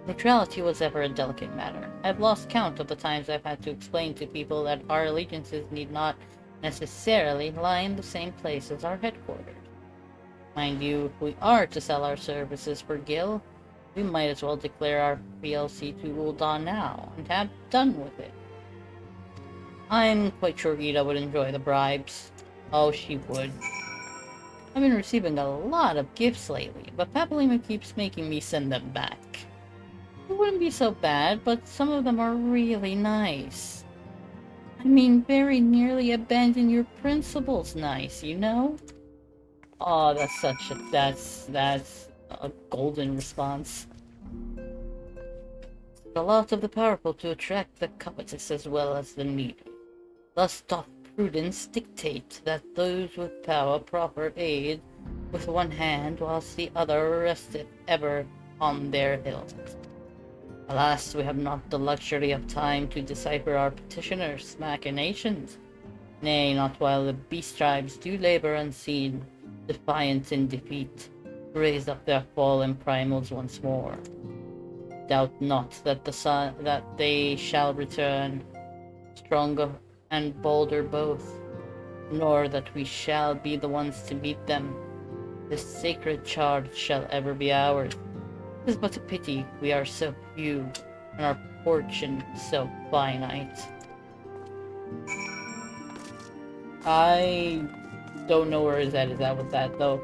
Neutrality was ever a delicate matter. I've lost count of the times I've had to explain to people that our allegiances need not necessarily lie in the same place as our headquarters. Mind you, if we are to sell our services for Gil, we might as well declare our PLC to Ultima now, and have done with it. I'm quite sure Ida would enjoy the bribes. Oh, she would. I've been receiving a lot of gifts lately, but Papalima keeps making me send them back. It wouldn't be so bad, but some of them are really nice. I mean, very nearly abandon your principles nice, you know? Oh, that's such a... that's a golden response. The lot of the powerful to attract the covetous as well as the needy. Thus doth prudence dictate that those with power proffer aid with one hand, whilst the other resteth ever on their hills. Alas, we have not the luxury of time to decipher our petitioners' machinations. Nay, not while the beast tribes do labor unseen, defiant in defeat, to raise up their fallen primals once more. Doubt not that that they shall return, stronger and bolder both, nor that we shall be the ones to meet them. This sacred charge shall ever be ours. 'Tis but a pity we are so few, and our fortune so finite. I don't know where his head is at with that, though.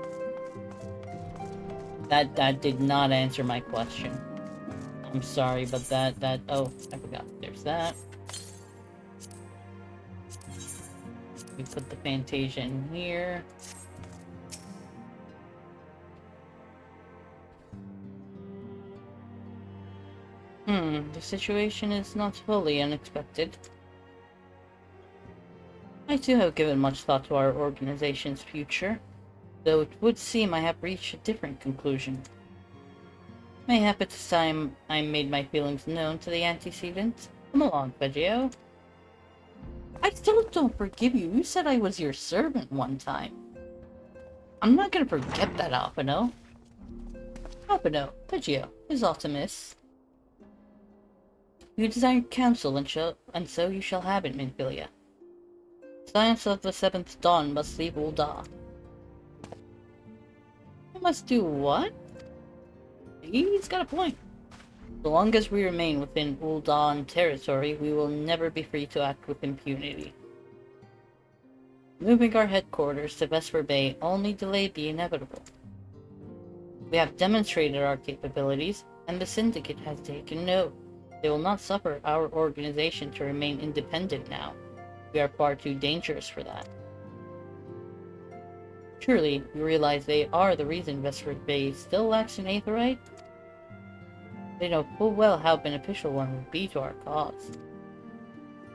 That did not answer my question. I'm sorry, but oh, I forgot. There's that. We put the Fantasia in here. The situation is not wholly unexpected. I too have given much thought to our organization's future, though it would seem I have reached a different conclusion. Mayhap it's time I made my feelings known to the antecedent. Come along, Veggio. I still don't forgive you. You said I was your servant one time. I'm not gonna forget that, Alphino. Alphino, Veggio, is Ultimus. You desired counsel, and so you shall have it, Minfilia. Science of the 7th Dawn must leave Ulda. I must do what? He's got a point. So long as we remain within Uldan territory, we will never be free to act with impunity. Moving our headquarters to Vesper Bay only delayed the inevitable. We have demonstrated our capabilities, and the Syndicate has taken note. They will not suffer our organization to remain independent now. We are far too dangerous for that. Surely, you realize they are the reason Vesper Bay still lacks an aetheryte? They know full well how beneficial one would be to our cause.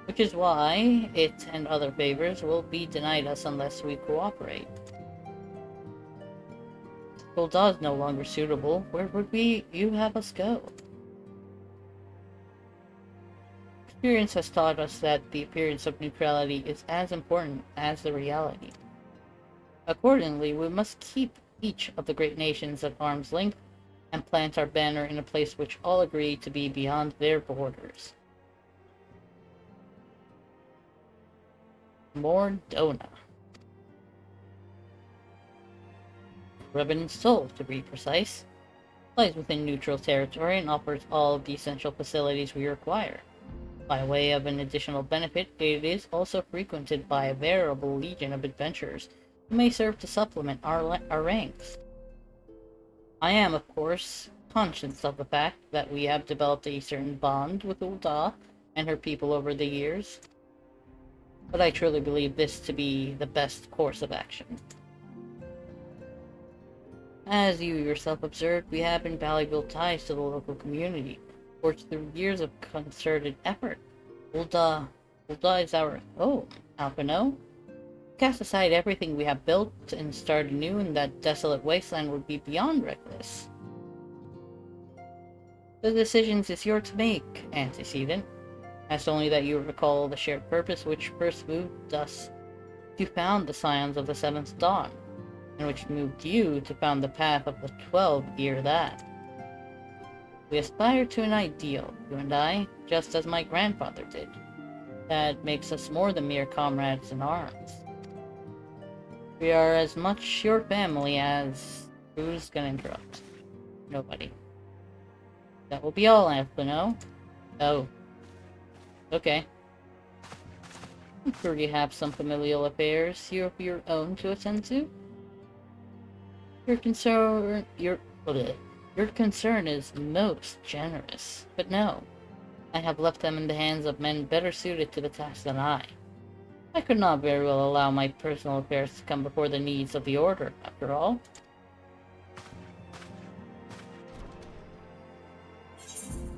Which is why it and other favors will be denied us unless we cooperate. Ultima is no longer suitable. Where would you have us go? Experience has taught us that the appearance of neutrality is as important as the reality. Accordingly, we must keep each of the great nations at arm's length and plant our banner in a place which all agree to be beyond their borders. Mordona. Revenant's Soul, to be precise, lies within neutral territory and offers all of the essential facilities we require. By way of an additional benefit, it is also frequented by a veritable legion of adventurers who may serve to supplement our ranks. I am, of course, conscious of the fact that we have developed a certain bond with Ultima and her people over the years, but I truly believe this to be the best course of action. As you yourself observed, we have invaluable ties to the local community, forged through years of concerted effort. Ultima is our home, Alpino. Cast aside everything we have built and start anew in that desolate wasteland would be beyond reckless. The decisions is yours to make, antecedent. Ask only that you recall the shared purpose which first moved us to found the Scions of the Seventh Dawn, and which moved you to found the Path of the 12 ere that. We aspire to an ideal, you and I, just as my grandfather did. That makes us more than mere comrades in arms. We are as much your family as... Who's gonna interrupt? Nobody. That will be all, Anthony. Oh. Okay. I'm sure you have some familial affairs here of your own to attend to. Your concern is most generous, but no. I have left them in the hands of men better suited to the task than I. I could not very well allow my personal affairs to come before the needs of the Order, after all.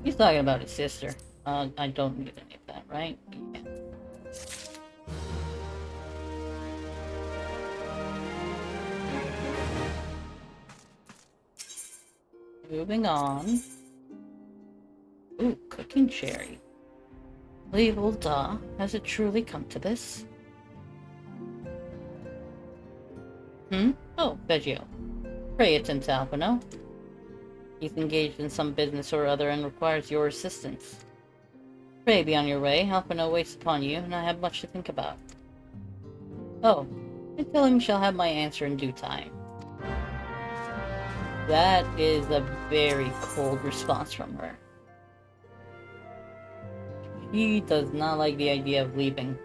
He's talking about his sister. I don't need any of that, right? Yeah. Moving on. Ooh, cooking cherry. Believe Ultima, has it truly come to this? Oh, Veggio. Pray attend to Alpino. He's engaged in some business or other and requires your assistance. Pray be on your way. Alpino waits upon you, and I have much to think about. Oh, I tell him you shall have my answer in due time. That is a very cold response from her. She does not like the idea of leaving.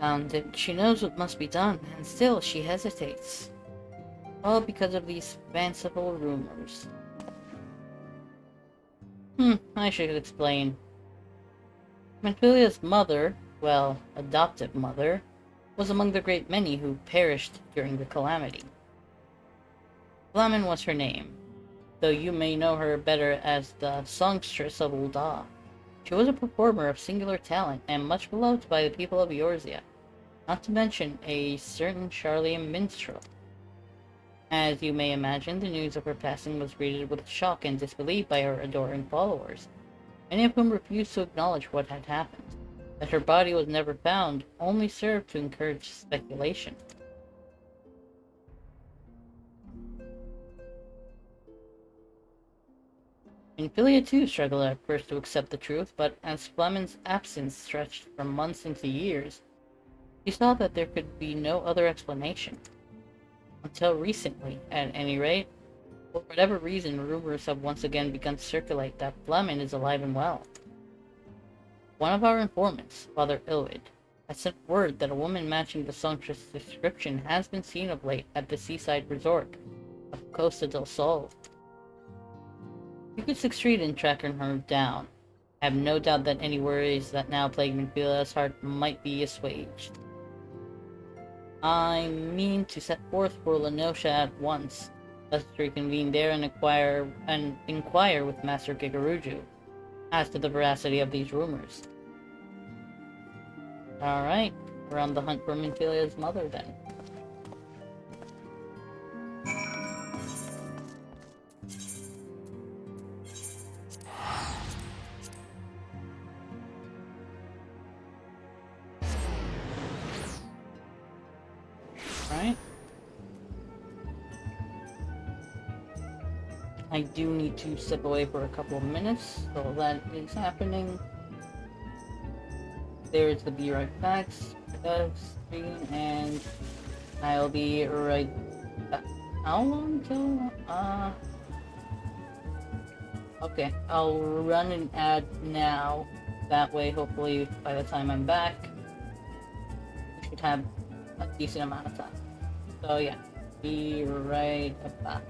And she knows what must be done, and still she hesitates. All because of these fanciful rumors. I should explain. Manfilia's mother, well, adoptive mother, was among the great many who perished during the calamity. Flamen was her name, though you may know her better as the songstress of Ultima. She was a performer of singular talent and much beloved by the people of Eorzea, not to mention a certain Charlian minstrel. As you may imagine, the news of her passing was greeted with shock and disbelief by her adoring followers, many of whom refused to acknowledge what had happened. That her body was never found only served to encourage speculation. Manfilia too struggled at first to accept the truth, but as Flamen's absence stretched from months into years, she saw that there could be no other explanation. Until recently, at any rate, for whatever reason, rumors have once again begun to circulate that Flamen is alive and well. One of our informants, Father Ilwyd, I sent word that a woman matching the songstress description has been seen of late at the seaside resort of Costa del Sol. You could succeed in tracking her down. I have no doubt that any worries that now plague Minfilia's heart might be assuaged. I mean to set forth for Lenosha at once. Let's reconvene there and inquire with Master Gigaruju as to the veracity of these rumors. Alright, we're on the hunt for Minfilia's mother then. Right. I do need to step away for a couple of minutes, so that is happening. There's the be right back screen, and I'll be right back. How long till? Okay, I'll run an ad now. That way, hopefully, by the time I'm back, we should have a decent amount of time. So yeah, be right back.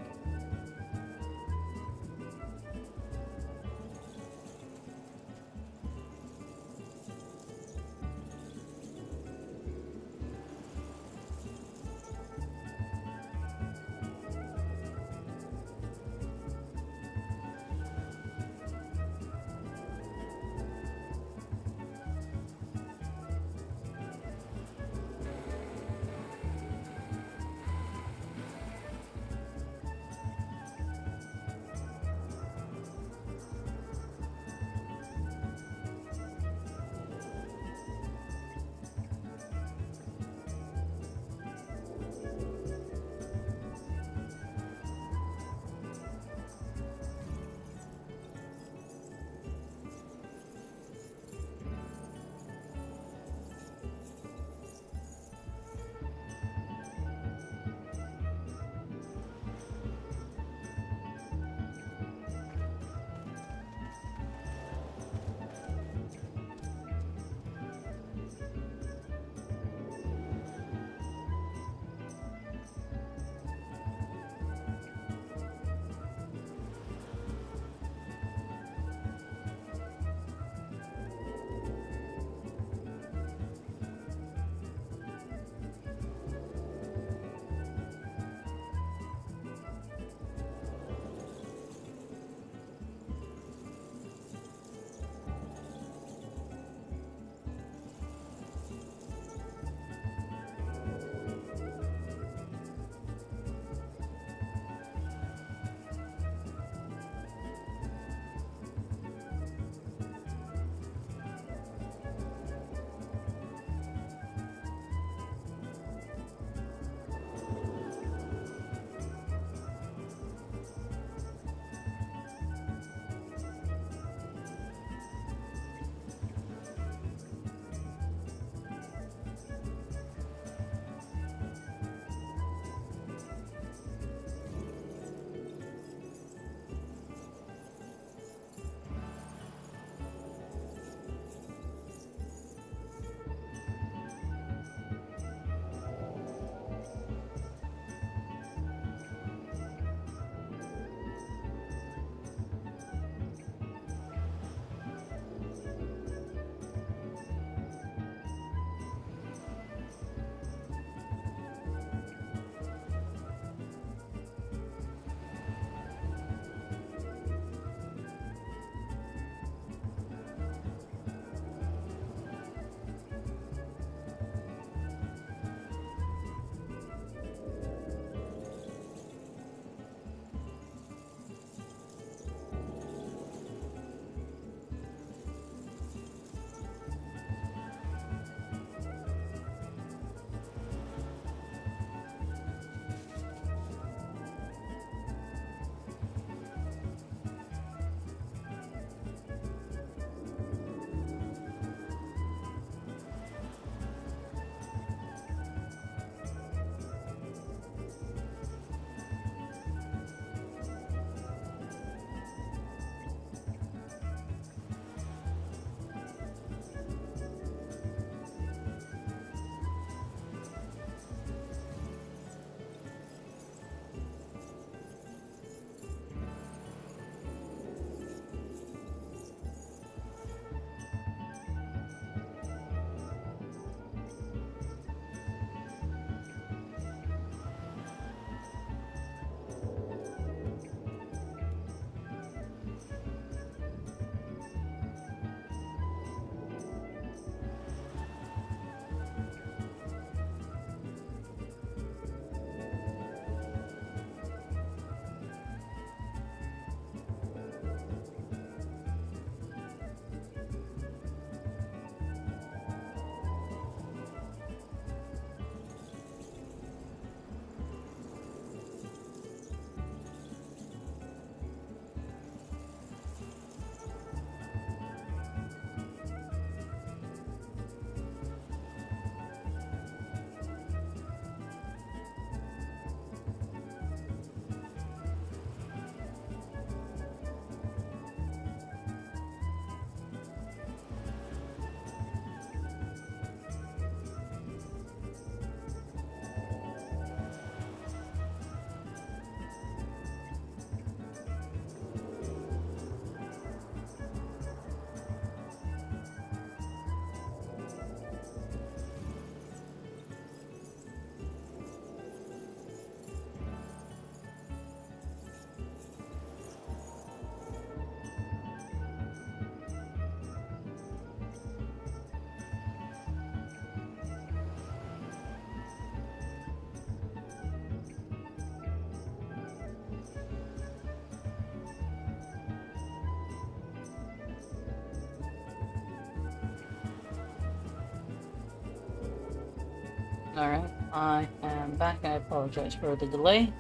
Alright, I am back. I apologize for the delay.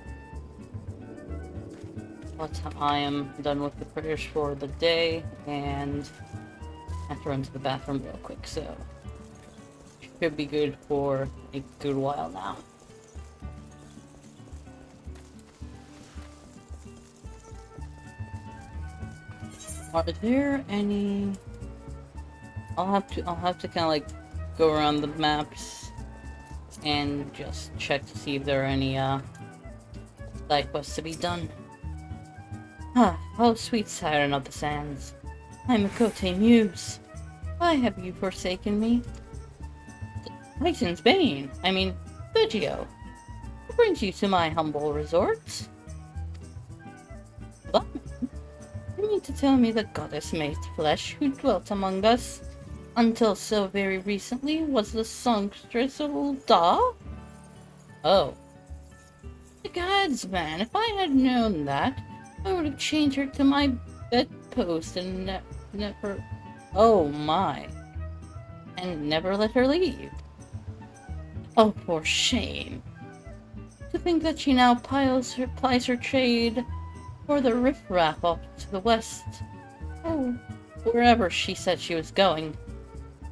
But I am done with the prayers for the day, and I have to run to the bathroom real quick, so should be good for a good while now. Are there any? I'll have to kind of like go around the maps and just check to see if there are any side quests to be done. Ah, oh sweet siren of the sands, I'm a Kote Muse. Why have you forsaken me? Titan's Bane, I mean, Vigio. What brings you to my humble resort? But you mean to tell me the goddess-made flesh who dwelt among us, until so very recently, was the songstress of Ulda? Oh. The gods, man, if I had known that, I would have chained her to my bedpost and never... Oh my. And never let her leave. Oh, for shame. To think that she now plies her trade for the riffraff off to the west. Oh, wherever she said she was going.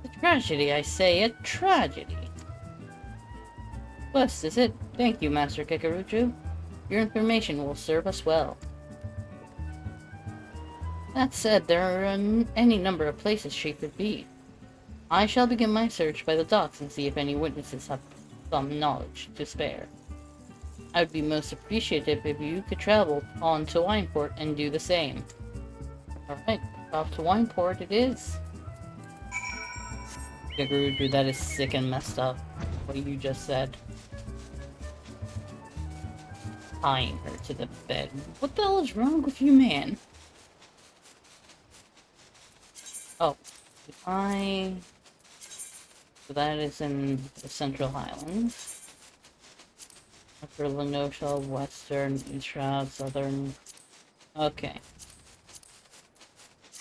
A tragedy, I say, a tragedy. West, is it? Thank you, Master Kekaruju. Your information will serve us well. That said, there are any number of places she could be. I shall begin my search by the docks and see if any witnesses have some knowledge to spare. I would be most appreciative if you could travel on to Wineport and do the same. Alright, off to Wineport it is. Kekaruju, that is sick and messed up, what you just said. Tying her to the bed. What the hell is wrong with you, man? Oh, so that is in the Central Highlands. Upper Lenosha, Western, East Shroud, Southern. Okay.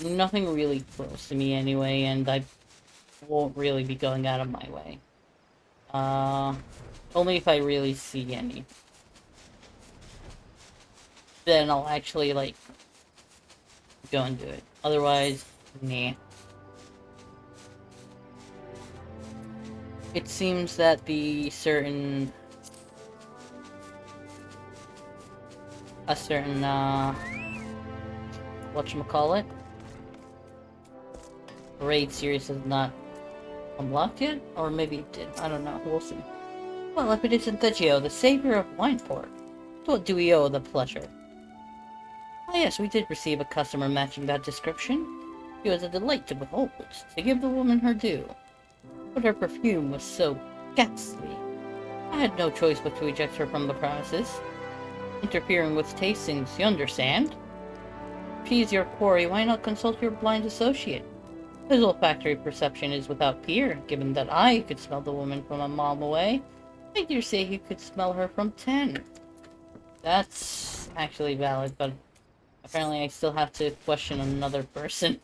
Nothing really close to me anyway, and I won't really be going out of my way. Only if I really see any. Then I'll actually, like, go and do it. Otherwise, nah. It seems that a certain whatchamacallit? Raid series is not unlocked yet? Or maybe it did, I don't know, we'll see. Well, if it isn't Vigio, the savior of Wineport, what do we owe the pleasure? Ah yes, we did receive a customer matching that description. She was a delight to behold, to give the woman her due. But her perfume was so ghastly. I had no choice but to eject her from the premises. Interfering with tastings, you understand? If she is your quarry, why not consult your blind associate? His olfactory perception is without peer, given that I could smell the woman from a mile away. I dare say he could smell her from 10. That's actually valid, but apparently I still have to question another person.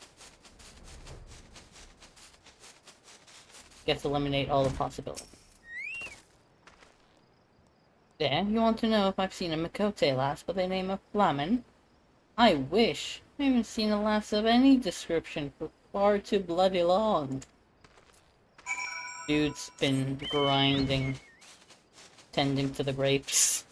Guess eliminate all the possibilities. Dan, you want to know if I've seen a Mikote lass by the name of Flamen? I wish. I haven't seen a lass of any description for far too bloody long. Dude's been grinding, tending to the grapes.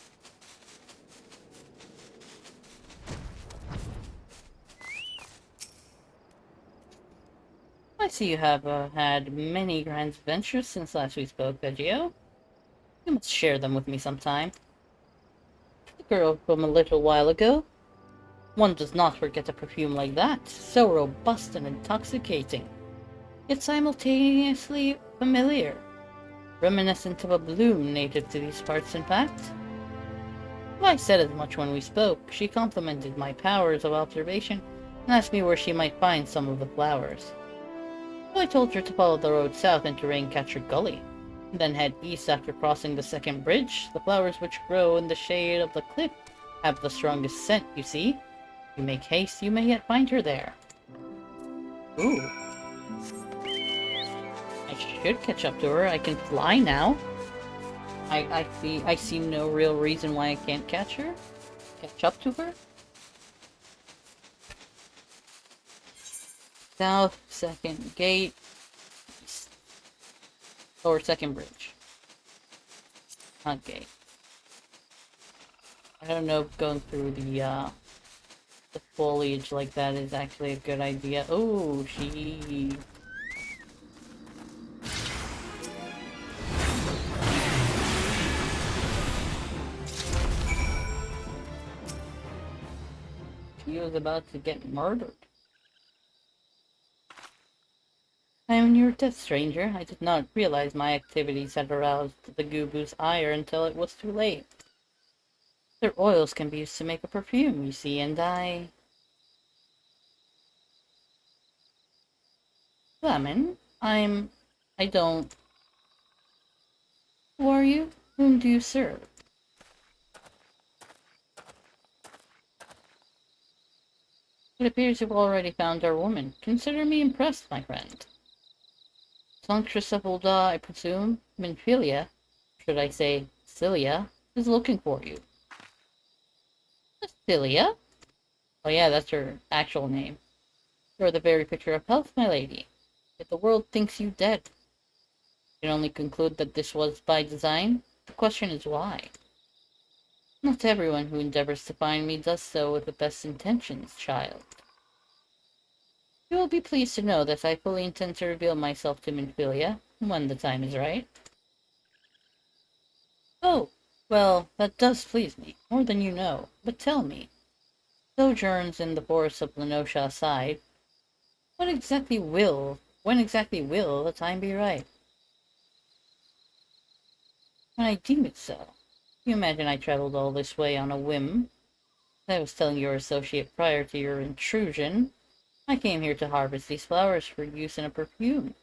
I see you have had many grand adventures since last we spoke, Vigio. You must share them with me sometime. The girl from a little while ago. One does not forget a perfume like that, so robust and intoxicating, yet simultaneously familiar. Reminiscent of a bloom native to these parts, in fact. I said as much when we spoke. She complimented my powers of observation and asked me where she might find some of the flowers. So I told her to follow the road south into Raincatcher Gully, and then head east after crossing the second bridge. The flowers which grow in the shade of the cliff have the strongest scent, you see. If you make haste, you may yet find her there. Ooh. I should catch up to her. I can fly now. I see no real reason why I can't catch up to her. South, second gate, east. Or second bridge. Not gate. I don't know if going through the foliage like that is actually a good idea. Oh, she... She was about to get murdered. I am your death, stranger. I did not realize my activities had aroused the Gubu's ire until it was too late. Their oils can be used to make a perfume, you see, and Lemon, I don't... Who are you? Whom do you serve? It appears you've already found our woman. Consider me impressed, my friend. Sunctress of Ulda, I presume, Minfilia, should I say Cilia, is looking for you. Cilia? Oh yeah, that's her actual name. You're the very picture of health, my lady. Yet the world thinks you dead. You can only conclude that this was by design. The question is why? Not everyone who endeavors to find me does so with the best intentions, child. You will be pleased to know that I fully intend to reveal myself to Minfilia when the time is right. Oh, well, that does please me, more than you know. But tell me, sojourns in the forests of Lenosha aside, when exactly will the time be right? When I deem it so. You imagine I traveled all this way on a whim? As I was telling your associate prior to your intrusion, I came here to harvest these flowers for use in a perfume.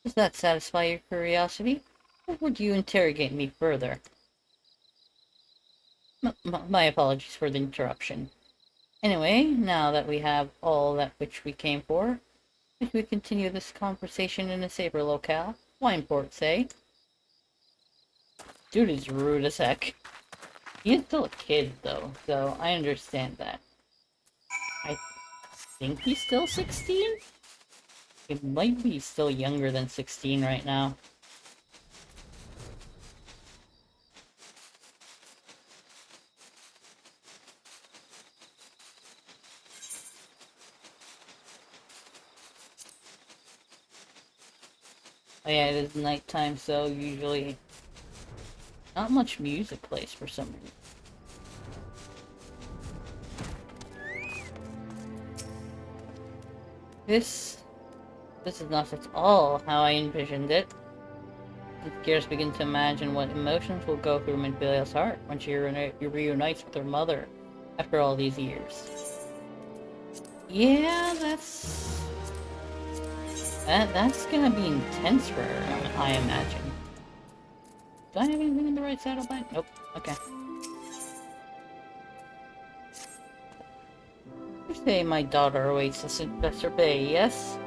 Does that satisfy your curiosity? Or would you interrogate me further? My apologies for the interruption. Anyway, now that we have all that which we came for, if we continue this conversation in a safer locale, Wineport, say? Dude is rude as heck. He is still a kid, though, so I understand that. I think he's still 16? He might be still younger than 16 right now. Oh yeah, it is nighttime, so usually not much music plays for some reason. This is not at all how I envisioned it. I scarce begin to imagine what emotions will go through Minfilia's heart when she reunites with her mother after all these years. Yeah, that's gonna be intense for her, I imagine. Do I have anything in the right saddlebag? Nope. Okay. You say my daughter awaits us in Professor Bay, yes?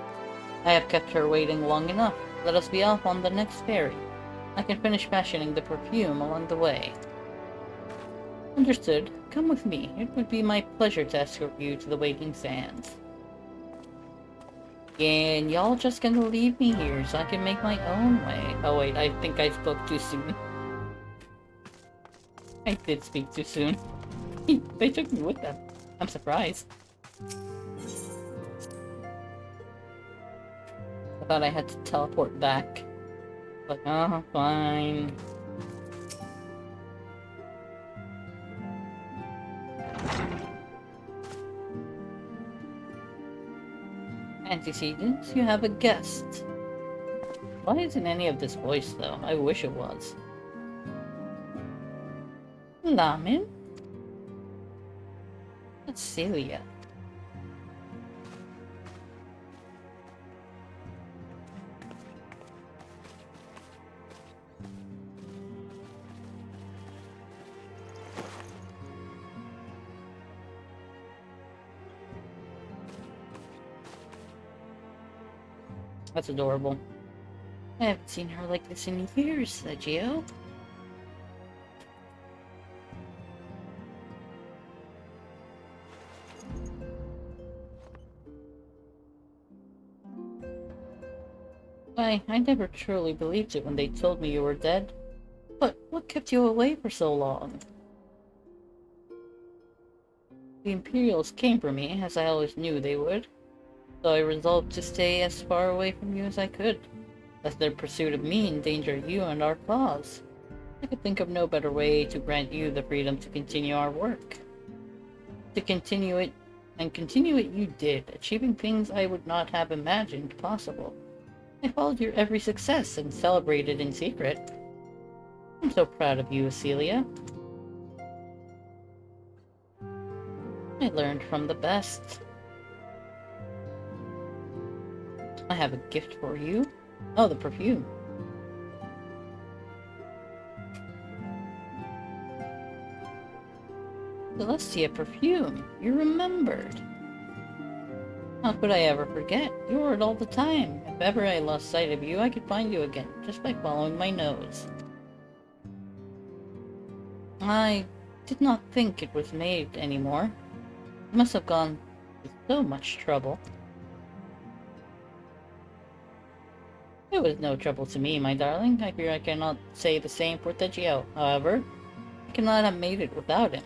I have kept her waiting long enough. Let us be off on the next ferry. I can finish fashioning the perfume along the way. Understood. Come with me. It would be my pleasure to escort you to the waiting sands. And y'all just gonna leave me here so I can make my own way. Oh wait, I think I spoke too soon. I did speak too soon. They took me with them. I'm surprised. I thought I had to teleport back. But, oh, fine. Antecedents, you have a guest. Why isn't any of this voice, though? I wish it was. Lamin? That's Celia. That's adorable. I haven't seen her like this in years, Geo. Why, I never truly believed it when they told me you were dead. But what kept you away for so long? The Imperials came for me, as I always knew they would. So I resolved to stay as far away from you as I could, lest their pursuit of me endanger you and our cause. I could think of no better way to grant you the freedom to continue our work. To continue it you did, achieving things I would not have imagined possible. I followed your every success and celebrated in secret. I'm so proud of you, Celia. I learned from the best. I have a gift for you. Oh, the perfume. Celestia perfume. You remembered. How could I ever forget? You wore it all the time. If ever I lost sight of you, I could find you again, just by following my nose. I did not think it was made anymore. It must have gone to so much trouble. It was no trouble to me, my darling. I fear I cannot say the same for Tegio. However, I cannot have made it without him.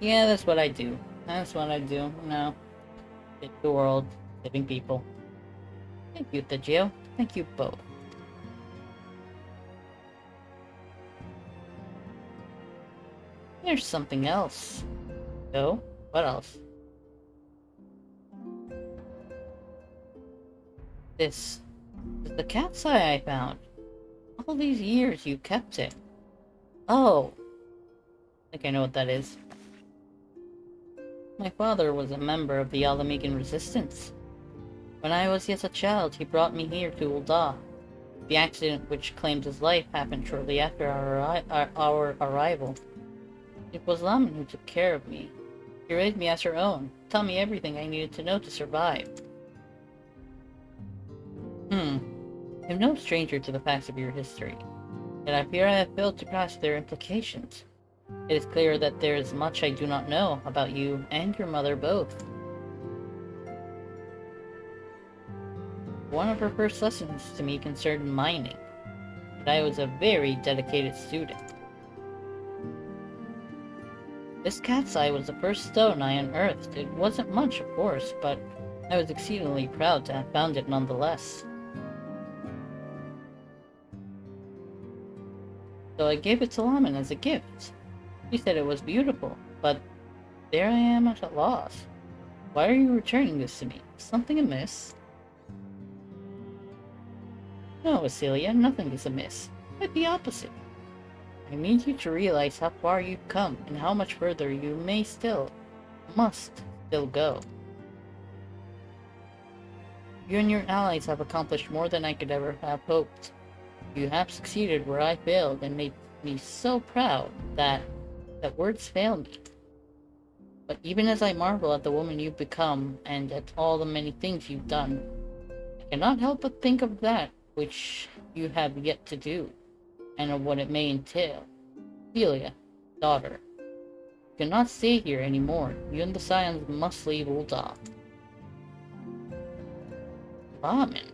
Yeah, that's what I do. That's what I do. No. Save the world. Saving people. Thank you, Tegio. Thank you both. There's something else. Oh? What else? This is the cat's eye I found. All these years you kept it. Oh. I think I know what that is. My father was a member of the Alamegan resistance. When I was yet a child, he brought me here to Ulda. The accident which claimed his life happened shortly after our arrival. It was Laman who took care of me. She raised me as her own, taught me everything I needed to know to survive. I'm no stranger to the facts of your history, yet I fear I have failed to grasp their implications. It is clear that there is much I do not know about you and your mother both. One of her first lessons to me concerned mining, and I was a very dedicated student. This cat's eye was the first stone I unearthed. It wasn't much, of course, but I was exceedingly proud to have found it nonetheless. So I gave it to Laman as a gift. He said it was beautiful, but there I am at a loss. Why are you returning this to me? Something amiss? No, Celia, nothing is amiss. Quite the opposite. I need you to realize how far you've come and how much further you must still go. You and your allies have accomplished more than I could ever have hoped. You have succeeded where I failed and made me so proud that words fail me. But even as I marvel at the woman you've become and at all the many things you've done, I cannot help but think of that which you have yet to do, and of what it may entail. Celia, daughter, you cannot stay here anymore. You and the Scions must leave Ulda. Ramen.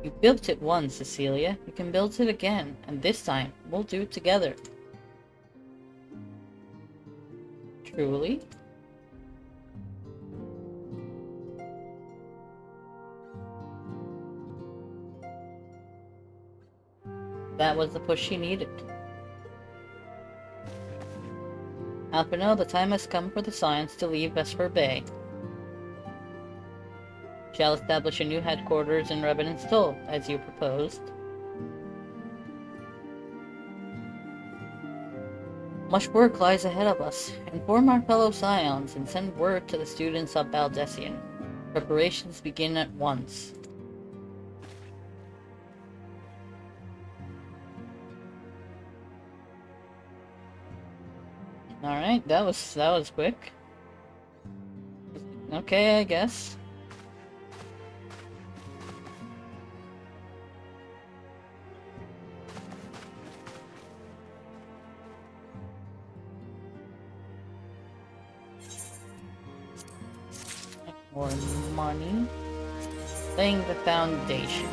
You built it once, Cecilia. You can build it again, and this time, we'll do it together. Truly? That was the push she needed. Alphino, the time has come for the Scions to leave Vesper Bay. Shall establish a new headquarters in Revenant's as you proposed. Much work lies ahead of us. Inform our fellow Scions and send word to the students of Baldessian. Preparations begin at once. Alright, that was quick. Okay, I guess. More money. laying the foundation.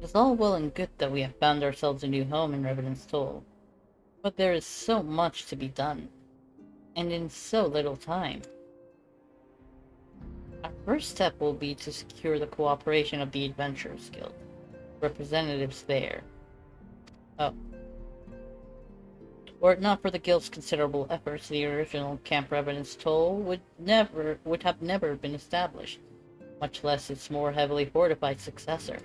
It's all well and good that we have found ourselves a new home in Revenant's Toll, but there is so much to be done, and in so little time. Our first step will be to secure the cooperation of the Adventurers Guild, representatives there. Oh. Were it not for the Guild's considerable efforts, the original Camp Revenant's Toll would have never been established, much less its more heavily fortified successor.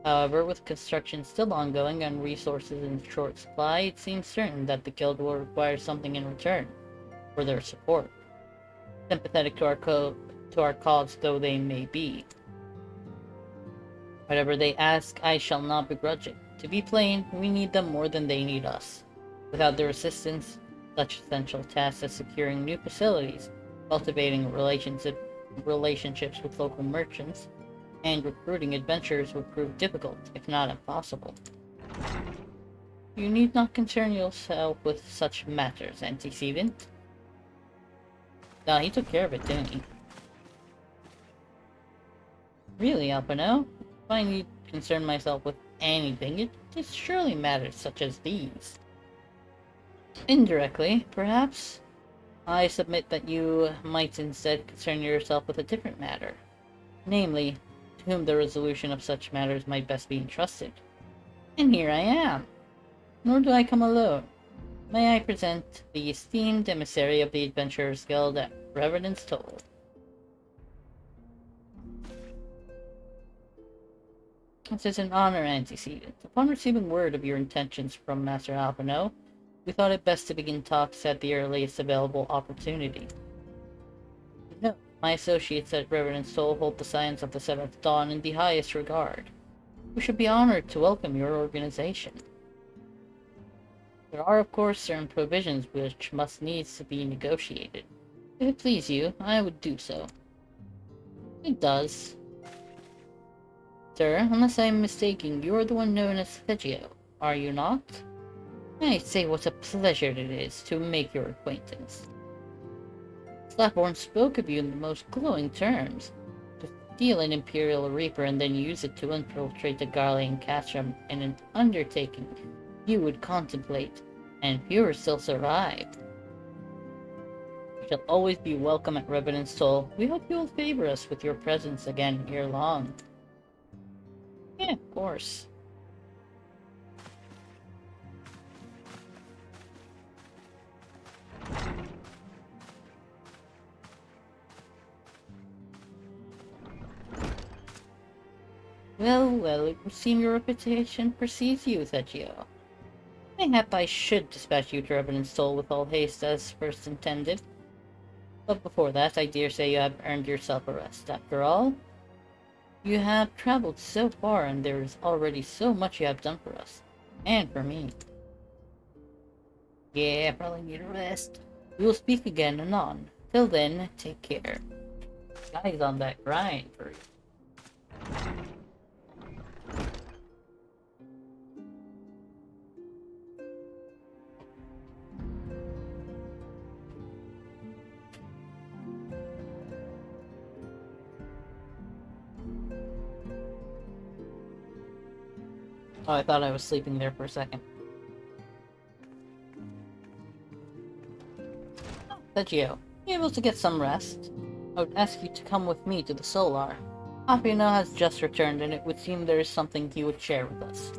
However, with construction still ongoing and resources in short supply, it seems certain that the Guild will require something in return for their support. Sympathetic to our cause though they may be. Whatever they ask, I shall not begrudge it. To be plain, we need them more than they need us. Without their assistance, such essential tasks as securing new facilities, cultivating relationships with local merchants, and recruiting adventurers would prove difficult, if not impossible. You need not concern yourself with such matters, Antecedent. No, he took care of it, didn't he? Really, Alpino? If I need to concern myself with anything, it is surely matters such as these. Indirectly, perhaps. I submit that you might instead concern yourself with a different matter. Namely, to whom the resolution of such matters might best be entrusted. And here I am. Nor do I come alone. May I present the esteemed emissary of the Adventurers Guild at Revenant's Toll. It is an honor, Antecedent. Upon receiving word of your intentions from Master Alpino, we thought it best to begin talks at the earliest available opportunity. No, my associates at Revenant's Toll hold the science of the Seventh Dawn in the highest regard. We should be honored to welcome your organization. There are, of course, certain provisions which must needs to be negotiated. If it please you, I would do so. It does. Sir, unless I am mistaken, you are the one known as Thegio, are you not? I say what a pleasure it is to make your acquaintance. Slapborn spoke of you in the most glowing terms. To steal an Imperial Reaper and then use it to infiltrate the Garlean Castrum in an undertaking you would contemplate, and fewer still survive. You shall always be welcome at Revenant's Toll. We hope you will favor us with your presence again ere long. Yeah, of course. Well, well, it would seem your reputation precedes you, Thegio. Mayhap I should dispatch you to Revenant's Toll with all haste as first intended. But before that, I dare say you have earned yourself a rest. After all, you have traveled so far, and there is already so much you have done for us. And for me. Yeah, I probably need a rest. We will speak again anon. Till then, take care. This guy's on that grind for you. Oh, I thought I was sleeping there for a second. Oh, Thegio, you able to get some rest? I would ask you to come with me to the Solar. Apino has just returned, and it would seem there is something he would share with us.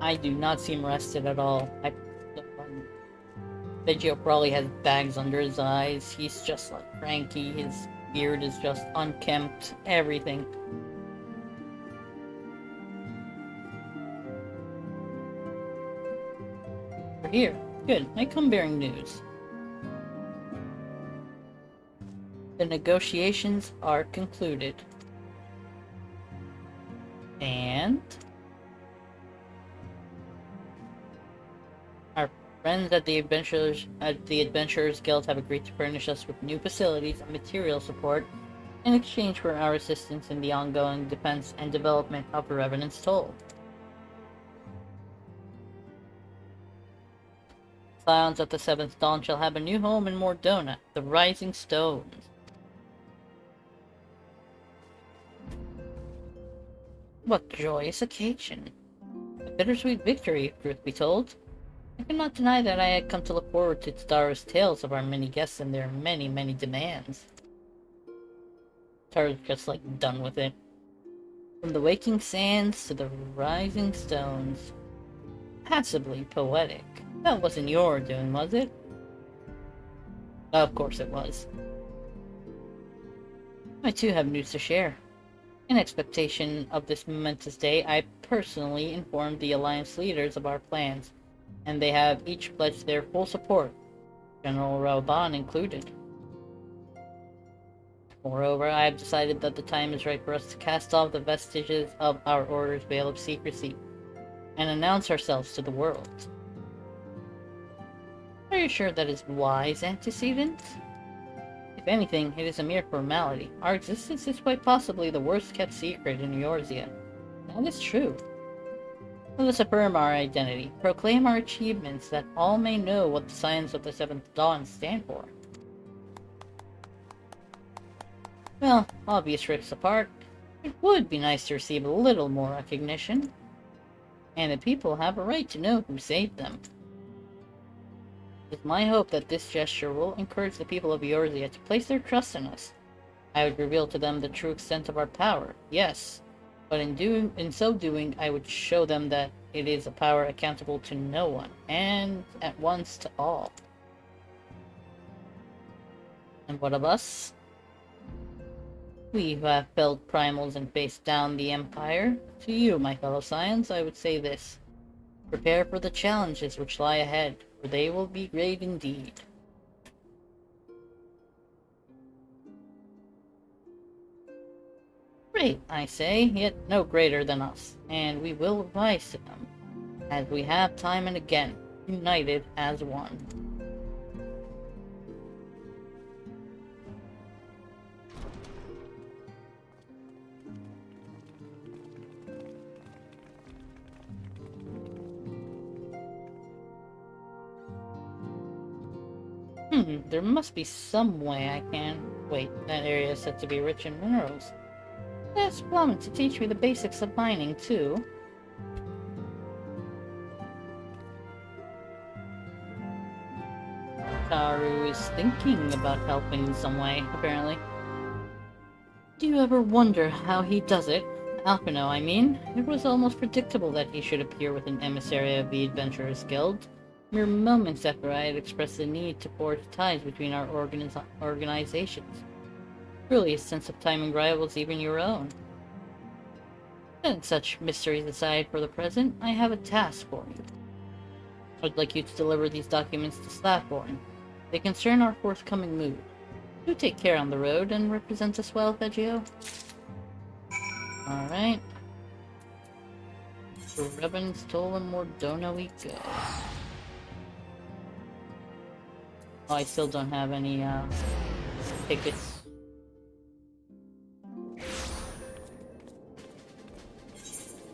I do not seem rested at all. Thegio probably has bags under his eyes. He's just like cranky. His beard is just unkempt. Everything. We're here. Good. I come bearing news. The negotiations are concluded. And our friends at the Adventurers Guild have agreed to furnish us with new facilities and material support in exchange for our assistance in the ongoing defense and development of Revenant's Toll. Clowns of the Seventh Dawn shall have a new home in Mordona, the Rising Stones. What joyous occasion! A bittersweet victory, if truth be told. I cannot deny that I had come to look forward to Tadaro's tales of our many guests and their many, many demands. Tadaro's just like done with it. From the waking sands to the rising stones. Passably poetic. That wasn't your doing, was it? Of course it was. I too have news to share. In expectation of this momentous day, I personally informed the Alliance leaders of our plans, and they have each pledged their full support, General Raoban included. Moreover, I have decided that the time is right for us to cast off the vestiges of our order's veil of secrecy, and announce ourselves to the world. Are you sure that is wise antecedent? If anything, it is a mere formality. Our existence is quite possibly the worst-kept secret in Eorzea. That is true. Let us affirm our identity, proclaim our achievements, that all may know what the Scions of the Seventh Dawn stand for. Well, obvious risks apart, it would be nice to receive a little more recognition. And the people have a right to know who saved them. It is my hope that this gesture will encourage the people of Eorzea to place their trust in us. I would reveal to them the true extent of our power, yes, but in so doing, I would show them that it is a power accountable to no one, and at once to all. And what of us? We who have felled primals and faced down the Empire, to you, my fellow Scions, I would say this. Prepare for the challenges which lie ahead, for they will be great indeed. Great, I say, yet no greater than us, and we will rise to them, as we have time and again, united as one. There must be some way I can... Wait, that area is said to be rich in minerals. Ask Plum to teach me the basics of mining, too. Karu is thinking about helping in some way, apparently. Do you ever wonder how he does it? Alphino, I mean. It was almost predictable that he should appear with an emissary of the Adventurers Guild. Mere moments after I had expressed the need to forge ties between our organizations. Truly, a sense of timing rivals even your own. Setting such mysteries aside for the present, I have a task for you. I'd like you to deliver these documents to Slathborn. They concern our forthcoming move. Do take care on the road and represent us well, Vegio. Alright. To Revan Stolen Mordona we go. Oh, I still don't have any, tickets.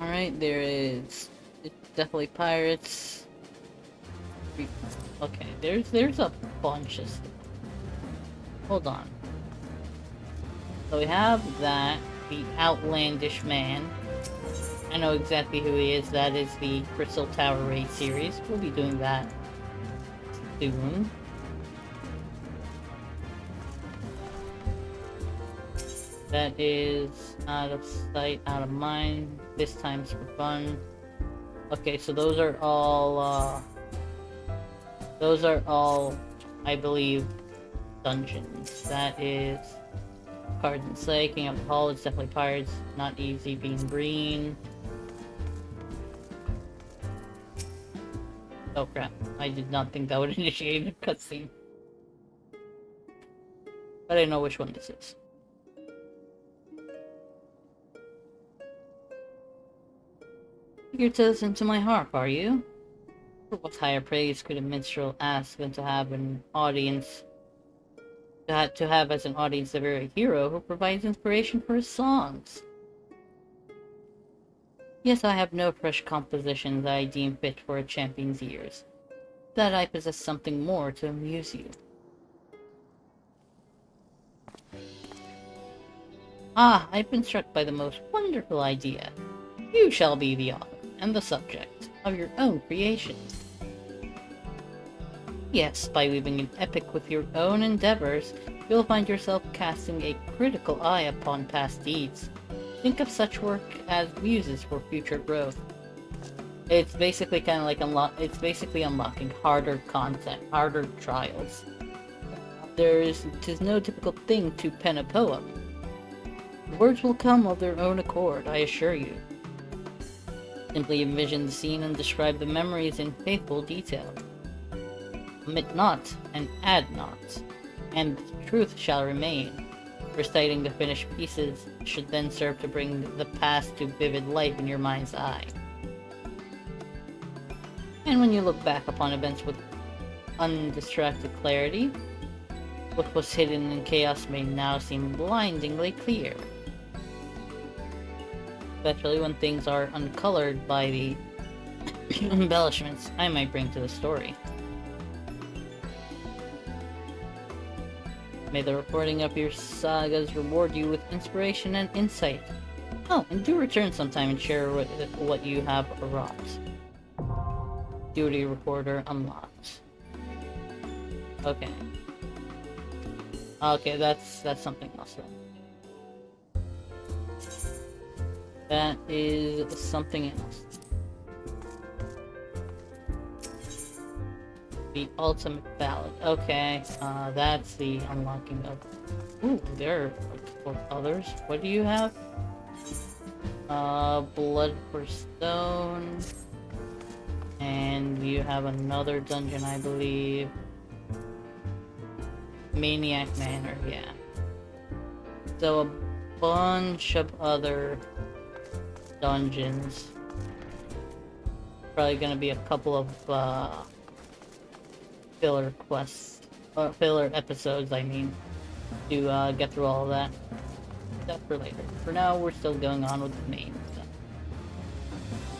Alright, there is... It's definitely pirates. Okay, there's a bunch of stuff. Hold on. So we have that, the Outlandish Man. I know exactly who he is. That is the Crystal Tower Raid series. We'll be doing that soon. That is out of sight, out of mind. This time's for fun. Okay, so those are all, I believe, dungeons. That is Cards and Slay, King of the Hall. It's definitely pirates. Not easy being green. Oh crap, I did not think that would initiate a cutscene. But I know which one this is. You're to listen to my harp, are you? For what higher praise could a minstrel ask than to have an audience... to have as an audience the very hero who provides inspiration for his songs? Yes, I have no fresh compositions I deem fit for a champion's ears. that I possess something more to amuse you. Ah, I've been struck by the most wonderful idea. You shall be the author and the subject of your own creations. Yes, by weaving an epic with your own endeavors, you'll find yourself casting a critical eye upon past deeds. Think of such work as muses for future growth. It's basically kind of like unlocking harder content, harder trials. Tis no typical thing to pen a poem. Words will come of their own accord, I assure you. Simply envision the scene and describe the memories in faithful detail. Omit not, and add not, and the truth shall remain. Reciting the finished pieces should then serve to bring the past to vivid life in your mind's eye. And when you look back upon events with undistracted clarity, what was hidden in chaos may now seem blindingly clear. Especially when things are uncolored by the embellishments I might bring to the story. May the recording of your sagas reward you with inspiration and insight. Oh, and do return sometime and share what you have wrought. Duty recorder unlocked. Okay. Okay, that's something else then. That is something else. The ultimate ballad. Okay, that's the unlocking of... Ooh, there are others. What do you have? Blood for Stone. And you have another dungeon, I believe. Maniac Manor, yeah. So a bunch of other dungeons. Probably gonna be a couple of filler quests, or filler episodes, I mean, to get through all of that. That's for later. For now, we're still going on with the main stuff.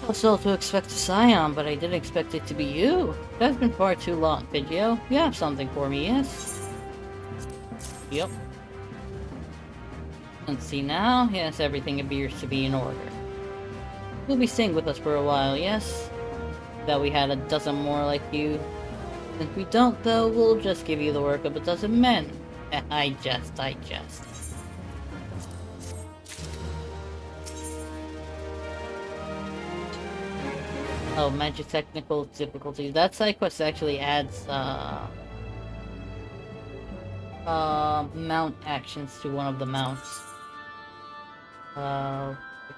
I was told to expect a scion, but I didn't expect it to be you. That's been far too long, Pidgeot. You have something for me, yes? Yep. Let's see now. Yes, everything appears to be in order. You'll be staying with us for a while, yes? That we had a dozen more like you. If we don't, though, we'll just give you the work of a dozen men. I jest. Oh, magic technical difficulties. That side quest actually adds, mount actions to one of the mounts.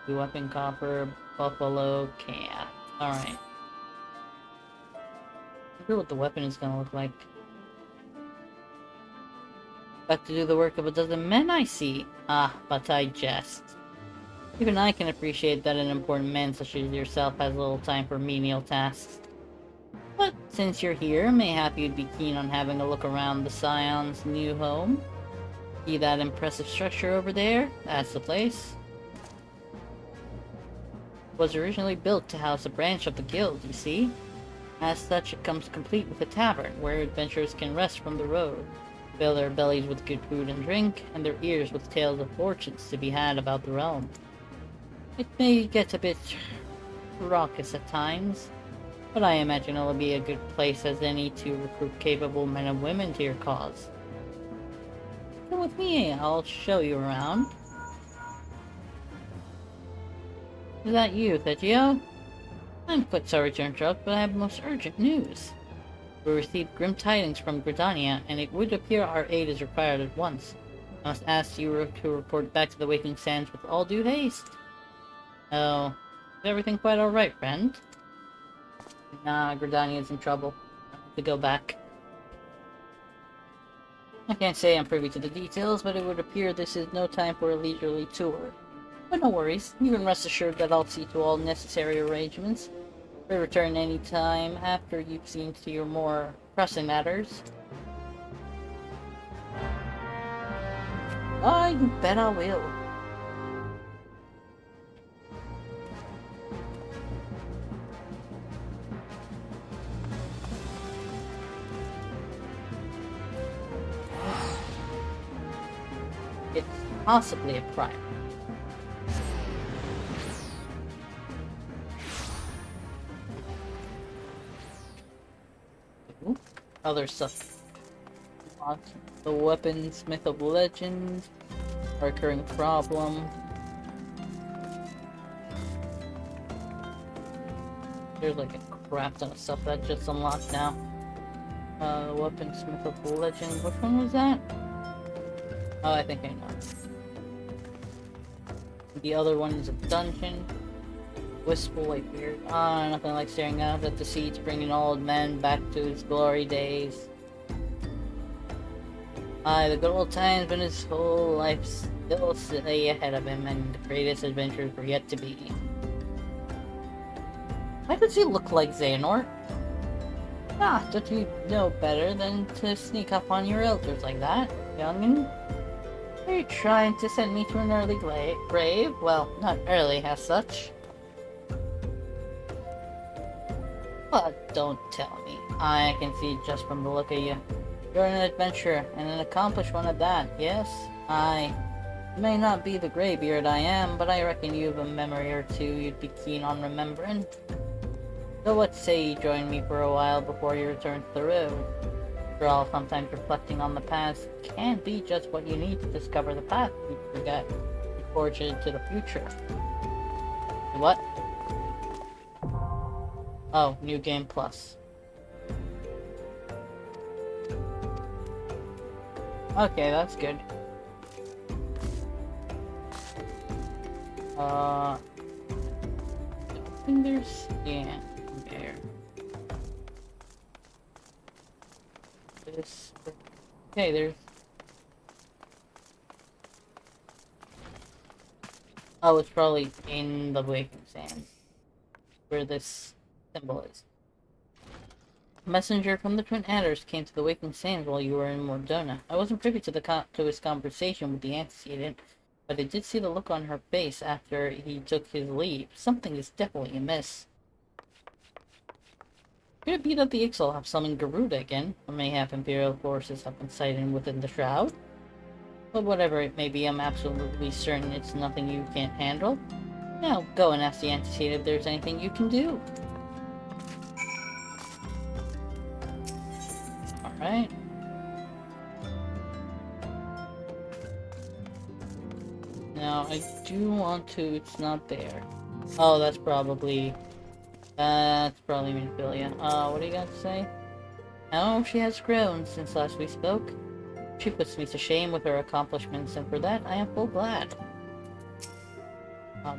Weapon copper, buffalo, cat. Alright. I wonder what the weapon is gonna look like. Got to do the work of a dozen men, I see. Ah, but I jest. Even I can appreciate that an important man such as yourself has little time for menial tasks. But since you're here, mayhap you'd be keen on having a look around the Scion's new home. See that impressive structure over there? That's the place. It was originally built to house a branch of the guild, you see. As such, it comes complete with a tavern, where adventurers can rest from the road, fill their bellies with good food and drink, and their ears with tales of fortunes to be had about the realm. It may get a bit raucous at times, but I imagine it'll be a good place as any to recruit capable men and women to your cause. Come with me, I'll show you around. Is that you, Pidgeot? I'm quite sorry to interrupt, but I have most urgent news. We received grim tidings from Gridania, and it would appear our aid is required at once. I must ask you to report back to the Waking Sands with all due haste. Oh, is everything quite alright, friend? Nah, Gridania's in trouble. I have to go back. I can't say I'm privy to the details, but it would appear this is no time for a leisurely tour. But no worries, you can rest assured that I'll see to all necessary arrangements. We return any time after you've seen to your more pressing matters. Oh, you bet I will. it's possibly a prime. Ooh, other stuff. The weaponsmith of legend, a recurring problem. There's like a crap ton of stuff that just unlocked now. Weaponsmith of legend. Which one was that? Oh, I think I know. The other one is a dungeon. Wistful Whitebeard. Ah, nothing like staring out at the seats, bringing old man back to his glory days. Aye, the good old times when his whole life still lay ahead of him, and the greatest adventures were yet to be. Why does he look like Xehanort? Ah, don't you know better than to sneak up on your elders like that, youngin'? Are you trying to send me to an early grave? Well, not early as such. But don't tell me. I can see just from the look of you. You're an adventurer, and an accomplished one at that, yes? I may not be the graybeard I am, but I reckon you have a memory or two you'd be keen on remembering. So what say you join me for a while before you return to the road? After all, sometimes reflecting on the past can be just what you need to discover the path you forget and forge it into the future. What? Oh, New Game Plus. Okay, that's good. I think there's... yeah, there. This... okay, there's... oh, it's probably in the Waking Sands, where this symbol is. A messenger from the Twin Adders came to the Waking Sands while you were in Mordona. I wasn't privy to his conversation with the antecedent, but I did see the look on her face after he took his leave. Something is definitely amiss. Could it be that the Ixal have summoned Garuda again, or mayhap Imperial forces have been sighted within the Shroud? But whatever it may be, I'm absolutely certain it's nothing you can't handle. Now, go and ask the antecedent if there's anything you can do. Alright. Now, I do want to... it's not there. Oh, that's probably Minophilia. What do you got to say? Oh, she has grown since last we spoke. She puts me to shame with her accomplishments, and for that I am full glad.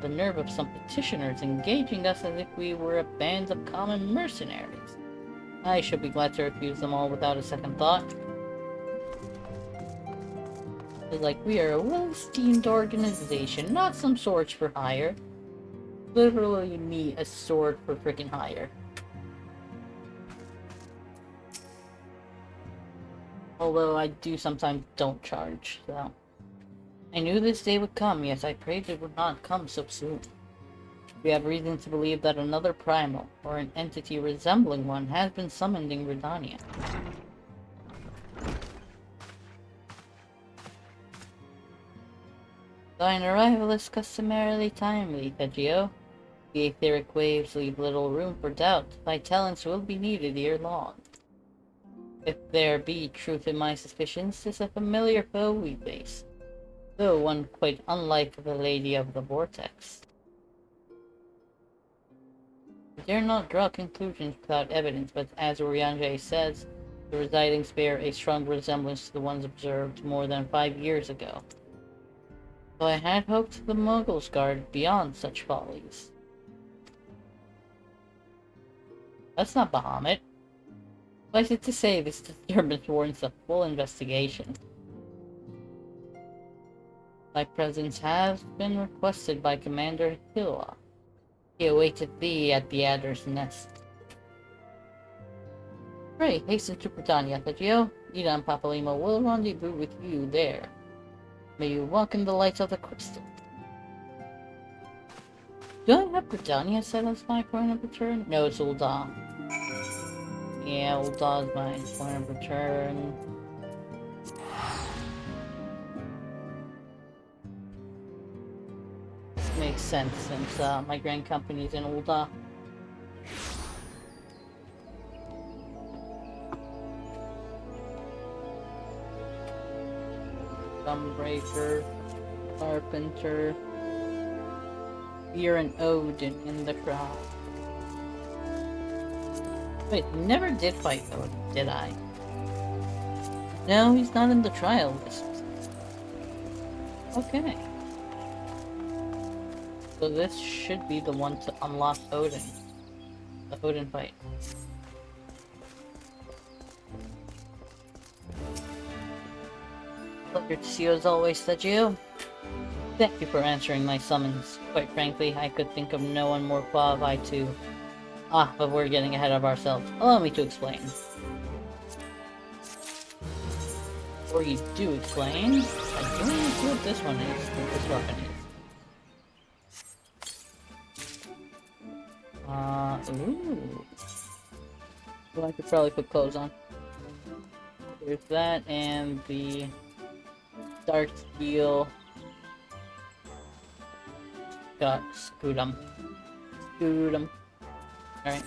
The nerve of some petitioners engaging us as if we were a band of common mercenaries. I should be glad to refuse them all without a second thought. It's like we are a well-esteemed organization, not some swords for hire. Literally me, a sword for freaking hire. Although I do sometimes don't charge, so... I knew this day would come, yet I prayed it would not come so soon. We have reason to believe that another primal, or an entity resembling one, has been summoned in Gridania. Thine arrival is customarily timely, Thegio. The etheric waves leave little room for doubt. Thy talents will be needed ere long. If there be truth in my suspicions, 'tis a familiar foe we face, though one quite unlike the Lady of the Vortex. I dare not draw conclusions without evidence, but as Urianger says, the residings bear a strong resemblance to the ones observed more than 5 years ago. So I had hoped the Muggles guard beyond such follies. That's not Bahamut. Suffice it to say, this disturbance warrants a full investigation. Thy presence has been requested by Commander Hilla. He awaiteth thee at the Adder's Nest. Pray, hasten to Britannia, Thegio. Ida and Papalimo will rendezvous with you there. May you walk in the light of the crystal. Do I have Britannia set as my point of return? No, it's Ulda. Yeah, Ulda is my point of return. makes sense since my grand company's in Ultima. Gunbreaker, Carpenter. You're an Odin in the crowd. Wait, never did fight Odin, did I? No, he's not in the trial list. Okay. So this should be the one to unlock Odin. The Odin fight. Pleasure to see you as always, Sergio. Thank you for answering my summons. Quite frankly, I could think of no one more qualified to... but we're getting ahead of ourselves. Allow me to explain. Before you do explain, I do need to see what this one is, what this weapon is. Ooh. Well, I could probably put clothes on. There's that, and the dark steel. Got Scudum. Alright.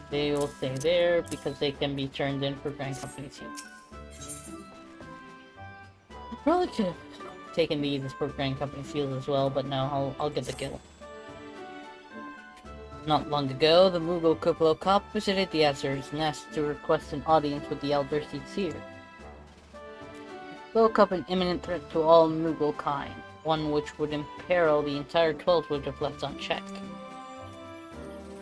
They will stay there because they can be turned in for Grand Company's use. I probably could have taken these as for Grand Company's use as well, but no, I'll get the kill. Not long ago, the Mughal Kuplo cop visited the Azur's nest to request an audience with the Elder Seer. He spoke of an imminent threat to all Mughal kind, one which would imperil the entire 12 would have left unchecked.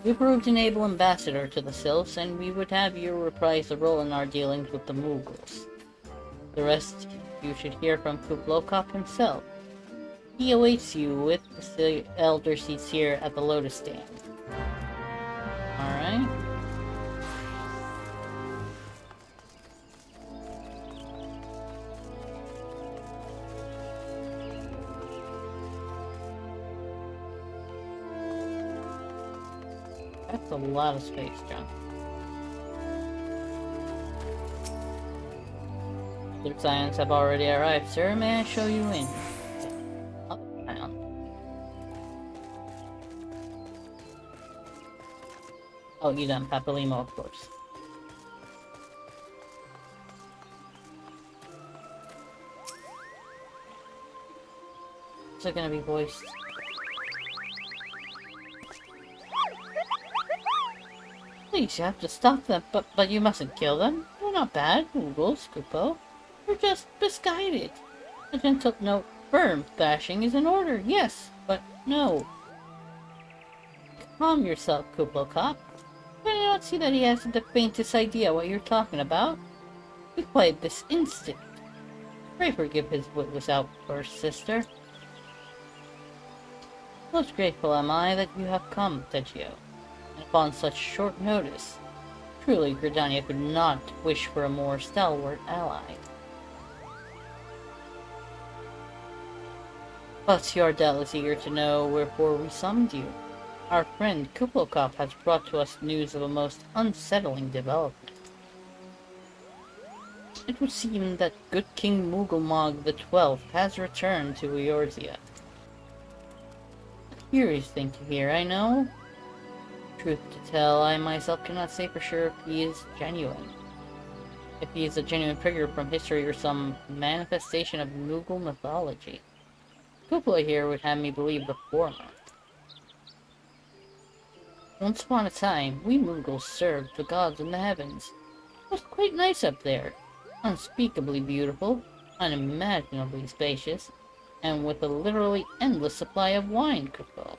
We proved an able ambassador to the Sylphs, and we would have you reprise the role in our dealings with the Mughals. The rest you should hear from Kublokop himself. He awaits you with the Elder Seer at the Lotus Stand. Alright. That's a lot of space, John. The Scions have already arrived, sir. May I show you in? Oh, hang on. Oh, you done, Papalimo, of course. Is it gonna be voiced? Please, you have to stop them, but you mustn't kill them. They're not bad, Mughals, Kupo. They're just misguided. A gentle, no, firm thrashing is in order, yes, but no. Calm yourself, Kublokop. I do not see that he hasn't the faintest idea what you're talking about. We played this instant. Pray forgive his witless outburst, sister. Most grateful am I that you have come, Tegio. And upon such short notice. Truly, Gridania could not wish for a more stalwart ally. But you are doubtless eager to know wherefore we summoned you. Our friend Kublokop has brought to us news of a most unsettling development. It would seem that good King Mughal the 12th has returned to Eorzea. A curious thing to hear, I know. Truth to tell, I myself cannot say for sure if he is genuine. If he is a genuine figure from history or some manifestation of Mughal mythology. Kupla here would have me believe the former. Once upon a time, we Mughals served the gods in the heavens. It was quite nice up there. Unspeakably beautiful, unimaginably spacious, and with a literally endless supply of wine, Kupla.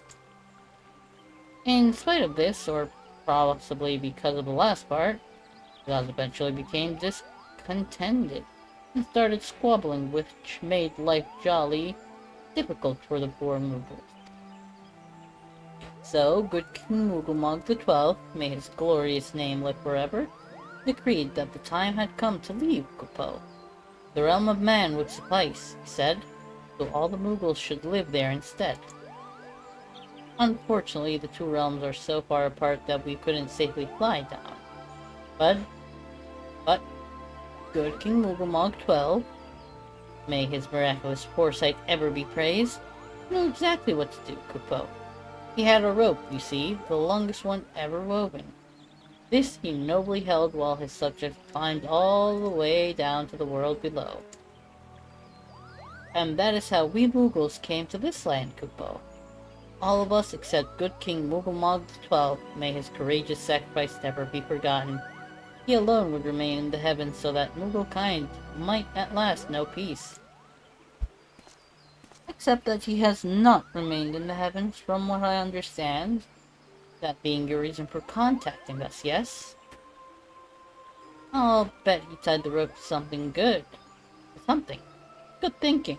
In spite of this, or possibly because of the last part, the gods eventually became discontented and started squabbling, which made life jolly difficult for the poor Mughals. So, good King Mughal the 12th, may his glorious name live forever, decreed that the time had come to leave Kupo. The realm of man would suffice, he said, so all the Mughals should live there instead. Unfortunately, the two realms are so far apart that we couldn't safely fly down. But, good King Mughal 12, may his miraculous foresight ever be praised, Knew exactly what to do, Kupo. He had a rope, you see, the longest one ever woven. This he nobly held while his subjects climbed all the way down to the world below. And that is how we Mughals came to this land, Kupo. All of us except good King Mughal XII, may his courageous sacrifice never be forgotten. He alone would remain in the heavens so that Mughal kind might at last know peace. Except that he has not remained in the heavens, from what I understand. That being your reason for contacting us, yes? I'll bet he tied the rope to something good. Something. Good thinking.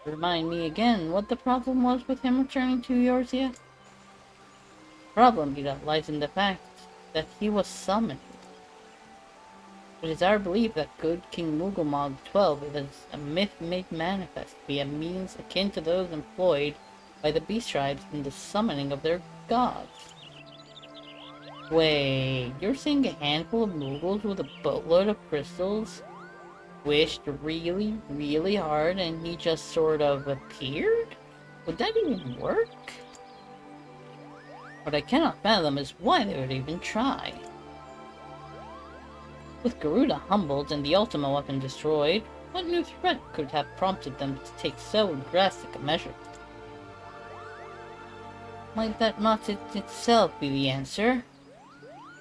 Remind me again what the problem was with him returning to Eorzea? The problem, lies in the fact that he was summoned. It is our belief that good King Mughal XII is a myth made manifest via means akin to those employed by the beast tribes in the summoning of their gods. Wait, you're saying a handful of Mughals with a boatload of crystals wished really, really hard and he just sort of appeared? Would that even work? What I cannot fathom is why they would even try. With Garuda humbled and the Ultima weapon destroyed, what new threat could have prompted them to take so drastic a measure? Might that not itself be the answer?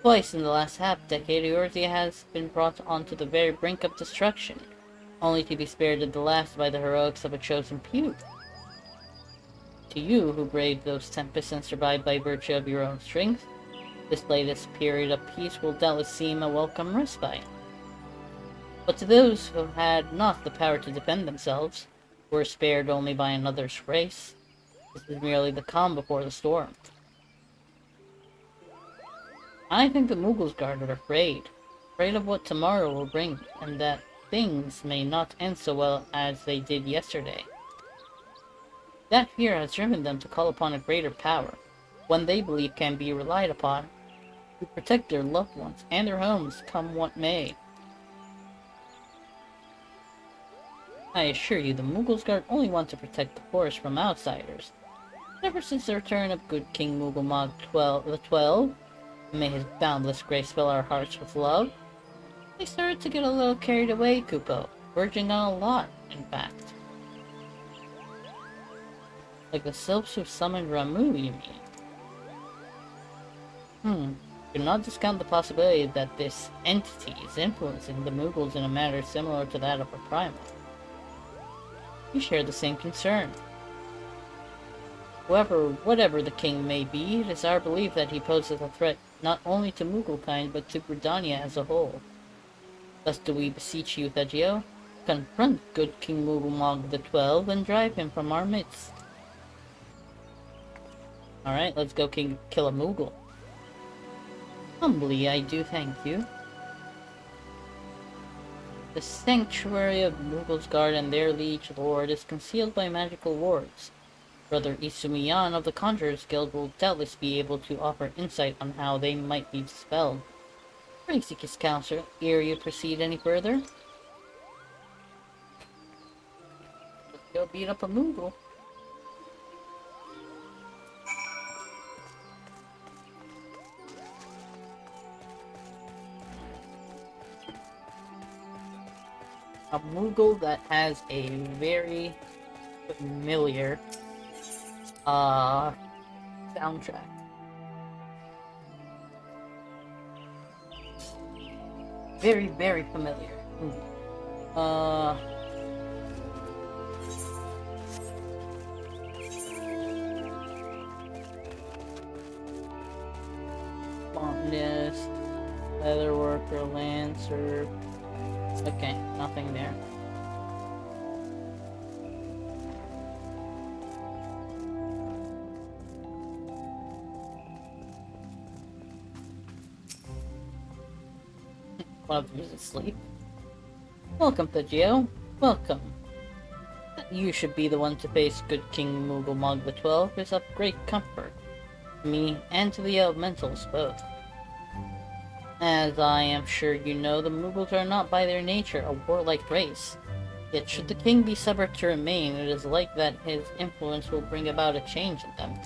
Twice in the last half-decade, Eorzea has been brought onto the very brink of destruction, only to be spared at the last by the heroics of a chosen few. To you, who braved those tempests and survived by virtue of your own strength, this latest period of peace will doubtless seem a welcome respite. But to those who had not the power to defend themselves, who were spared only by another's grace, this is merely the calm before the storm. I think the Mughals guard are afraid of what tomorrow will bring, and that things may not end so well as they did yesterday. That fear has driven them to call upon a greater power, one they believe can be relied upon, to protect their loved ones and their homes, come what may. I assure you, the Mughals guard only want to protect the forest from outsiders. Ever since the return of good King Mughal XII, may his boundless grace fill our hearts with love, they started to get a little carried away, Kupo, verging on a lot, in fact. Like the sylphs who summoned Ramu, you mean? Do not discount the possibility that this entity is influencing the Mughals in a manner similar to that of a primal. You share the same concern. Whatever the king may be, it is our belief that he poses a threat not only to Mughal kind, but to Gridania as a whole. Thus do we beseech you, Thegio, confront good King Mughal XII and drive him from our midst. Alright, let's go kill a Mughal. Humbly, I do thank you. The sanctuary of Mughal's guard and their liege lord is concealed by magical wards. Brother Isumiyan of the Conjurer's Guild will doubtless be able to offer insight on how they might be dispelled. Pray seek his counsel ere you proceed any further. Let's go beat up a Mughal. A Mughal that has a very familiar soundtrack. Very, very familiar. Botanist, Leatherworker, Lancer. Okay, nothing there. One of them is asleep. Welcome, Thegio. Welcome. That you should be the one to face good King Mughal XII is of great comfort to me and to the elementals both. As I am sure you know, the Mughals are not by their nature a warlike race. Yet should the king be suffered to remain, it is like that his influence will bring about a change in them.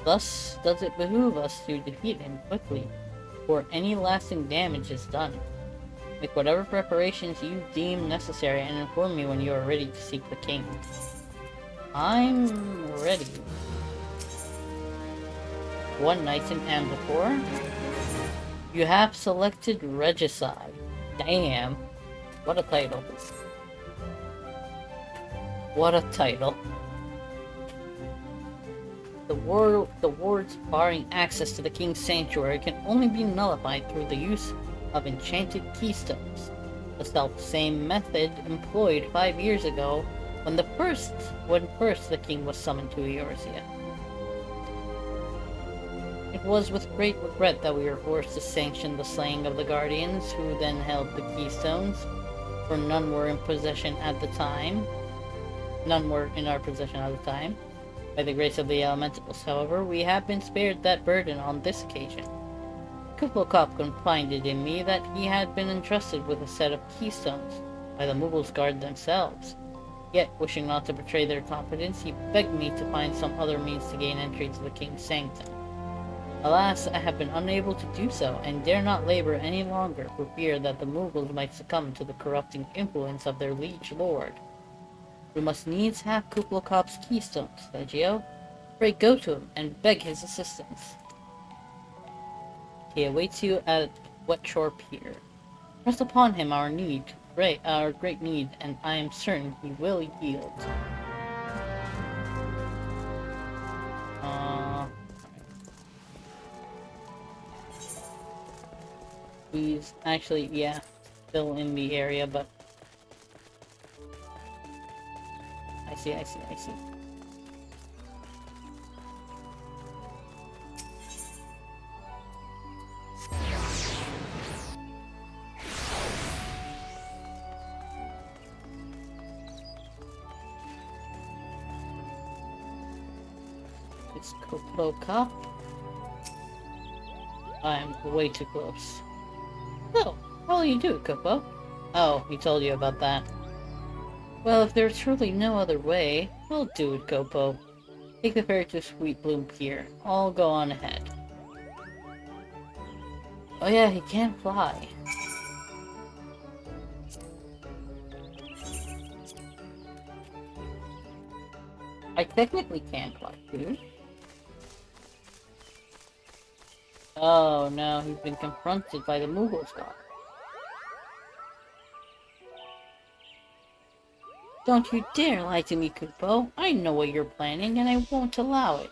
Thus does it behoove us to defeat him quickly, before any lasting damage is done. Make whatever preparations you deem necessary and inform me when you are ready to seek the king. I'm ready. One night in Amdapor. You have selected Regicide. Damn. What a title. What a title. The wards barring access to the king's sanctuary can only be nullified through the use of enchanted keystones. The self-same method employed 5 years ago when first the king was summoned to Eorzea. It was with great regret that we were forced to sanction the slaying of the guardians, who then held the keystones, for none were in our possession at the time. By the grace of the elementals, however, we have been spared that burden on this occasion. Kublokop confided in me that he had been entrusted with a set of keystones by the Mughals guard themselves. Yet, wishing not to betray their confidence, he begged me to find some other means to gain entry to the king's sanctum. Alas, I have been unable to do so, and dare not labor any longer for fear that the Mughals might succumb to the corrupting influence of their liege lord. We must needs have Kublokop's keystones, Legio. Pray go to him and beg his assistance. He awaits you at Wetshore Pier. Press upon him our great need, and I am certain he will yield. He's actually, yeah, still in the area, but I see. It's Kublokop. I'm way too close. So, how will you do it, Kupo? Oh, he told you about that. Well, if there's truly no other way, I'll do it, Kupo. Take the ferry to Sweet Bloom Pier. I'll go on ahead. Oh yeah, he can't fly. I technically can fly, too. Oh no, he's been confronted by the Mughals guard. Don't you dare lie to me, Kupo. I know what you're planning, and I won't allow it.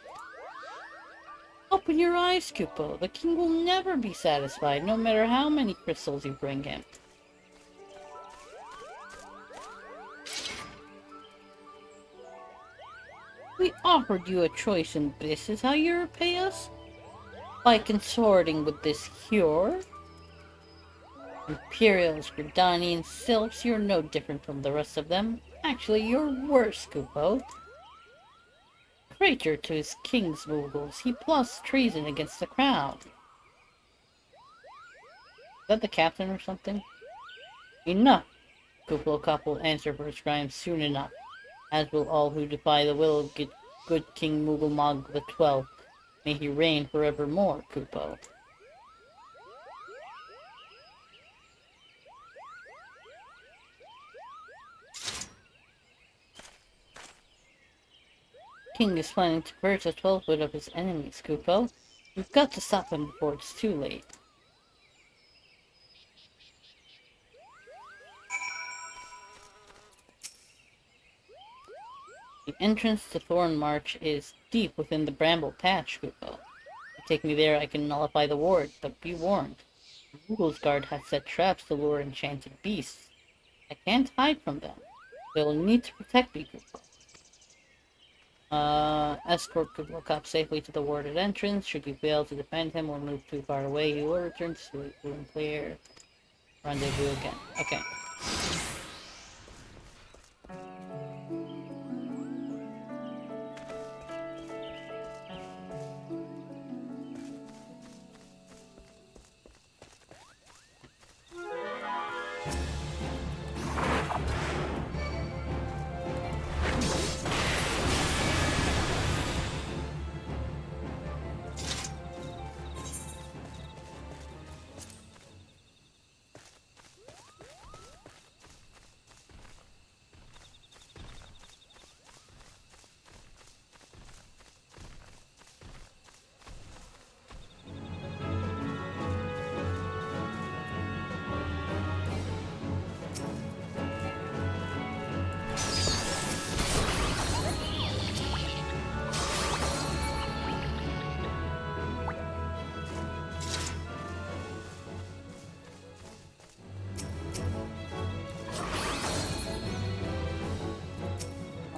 Open your eyes, Kupo. The king will never be satisfied, no matter how many crystals you bring him. We offered you a choice, and this is how you repay us? By consorting with this Hure? Imperials, Gridanians, Sylphs, you're no different from the rest of them. Actually, you're worse, Kupo. Traitor to his king's Mughals, he plots treason against the crown. Is that the captain or something? Enough! Kublokop will answer for his crimes soon enough, as will all who defy the will of good King Mughal the 12th. May he reign forevermore, Kupo. King is planning to purge the 12th of his enemies, Kupo. You've got to stop him before it's too late. The entrance to Thorn March is deep within the bramble patch, Kupo. If you take me there, I can nullify the ward, but be warned. The Mughals guard has set traps to lure enchanted beasts. I can't hide from them. They will need to protect me, Kupo. Escort Kublokop safely to the warded entrance. Should you fail to defend him or move too far away, he will return to Sweet Bloom Pier. Rendezvous again. Okay.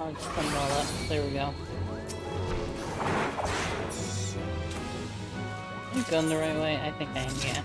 I'll just turn it all up. There we go. Am I going the right way? I think I am, yeah.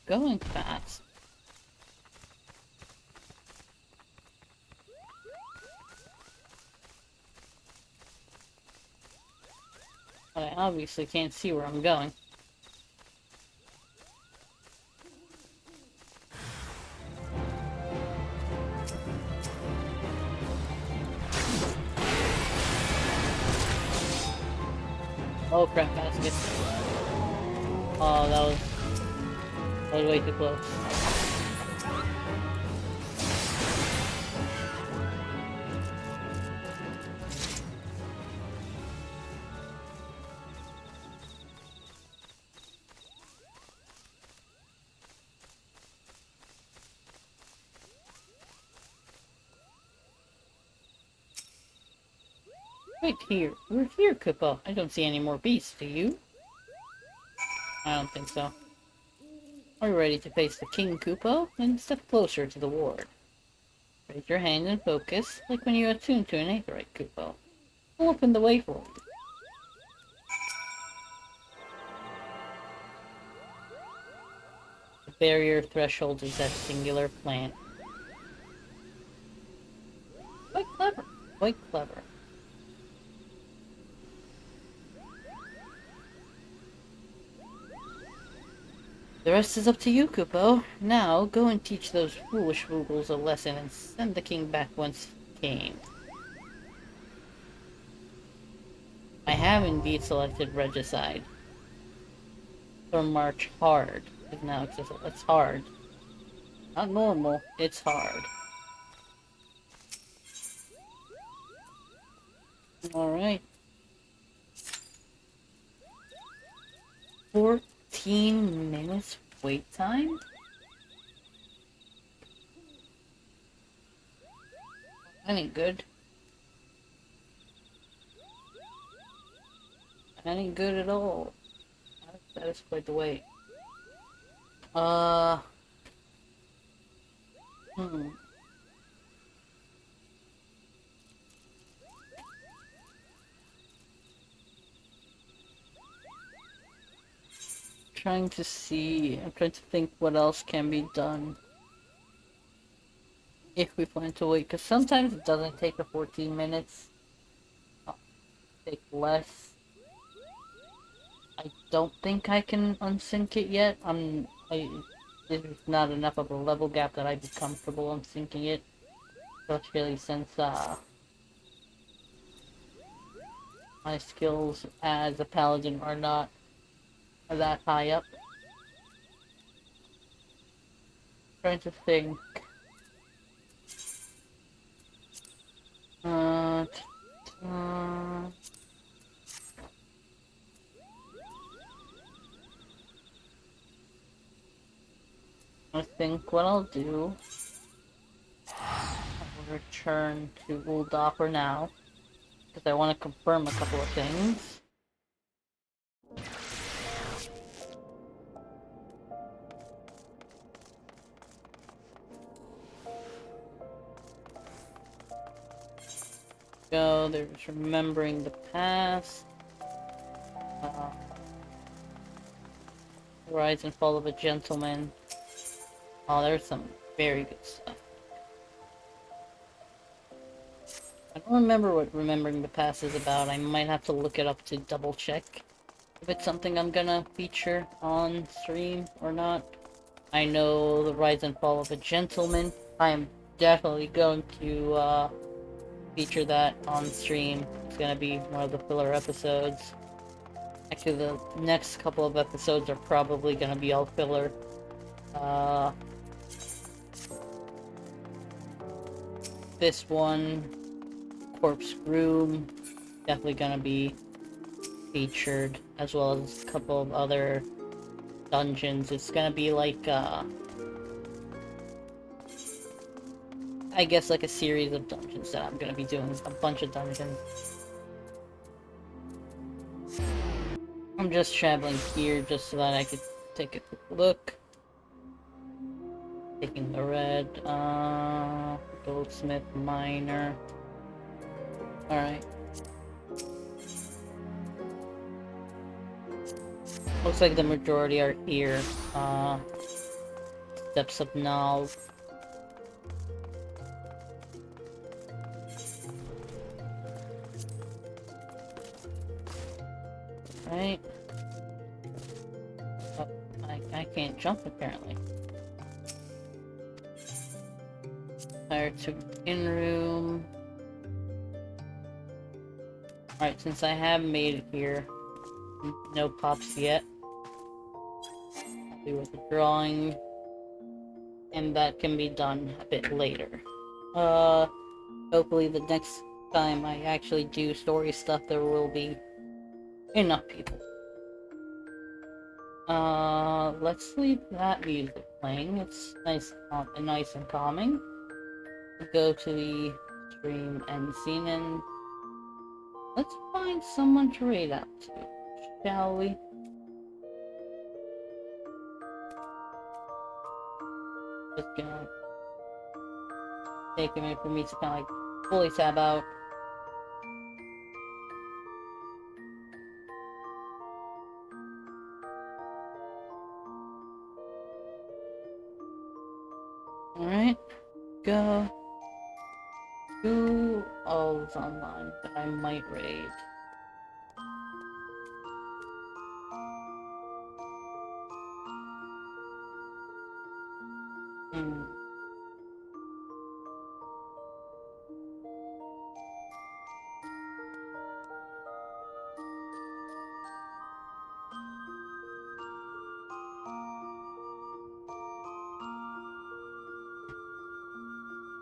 Going fast. But I obviously can't see where I'm going. Oh crap, basket. Oh, that was way too close. Wait here. We're here, Koopa. I don't see any more beasts, do you? I don't think so. Are you ready to face the King, Koopa? Then step closer to the ward. Raise your hand and focus, like when you attune to an aetheryte, Koopa. I'll open the way for you. The barrier threshold is that singular plant. Quite clever. Quite clever. The rest is up to you, Koopa. Now, go and teach those foolish Voogles a lesson and send the king back whence he came. I have indeed selected Regicide. Or March Hard is now accessible. It's hard. Not normal, it's hard. Alright. 14 minutes wait time? That ain't good. That ain't good at all. That is quite the wait. I'm trying to think what else can be done if we plan to wait, because sometimes it doesn't take the 14 minutes. Take less. I don't think I can unsync it yet. There's not enough of a level gap that I'd be comfortable unsyncing it, especially since my skills as a paladin are not that high up. Trying to think. I think what I'll do, I'll return to Uldopper now, because I want to confirm a couple of things. Go, there's remembering the past. Rise and Fall of a Gentleman. Oh, there's some very good stuff. I don't remember what Remembering the Past is about. I might have to look it up to double check if it's something I'm gonna feature on stream or not. I know the Rise and Fall of a Gentleman. I am definitely going to feature that on stream. It's gonna be one of the filler episodes. Actually, the next couple of episodes are probably gonna be all filler. this one, Corpse Room, definitely gonna be featured, as well as a couple of other dungeons. It's gonna be like, I guess like a series of dungeons that I'm gonna be doing, a bunch of dungeons. I'm just traveling here just so that I could take a quick look. Taking the red, goldsmith, miner. Alright. Looks like the majority are here. Steps of Null. Right. Oh, I can't jump apparently. Fire to in room. Alright, since I have made it here, no pops yet. Do with the drawing, and that can be done a bit later. Hopefully the next time I actually do story stuff, there will be enough people. Let's leave that music playing. It's nice and calming. We'll go to the stream end scene and let's find someone to raid out to, shall we? Just gonna take a minute for me to kind of like fully tab out. Alright, go. Who all's online that I might raid?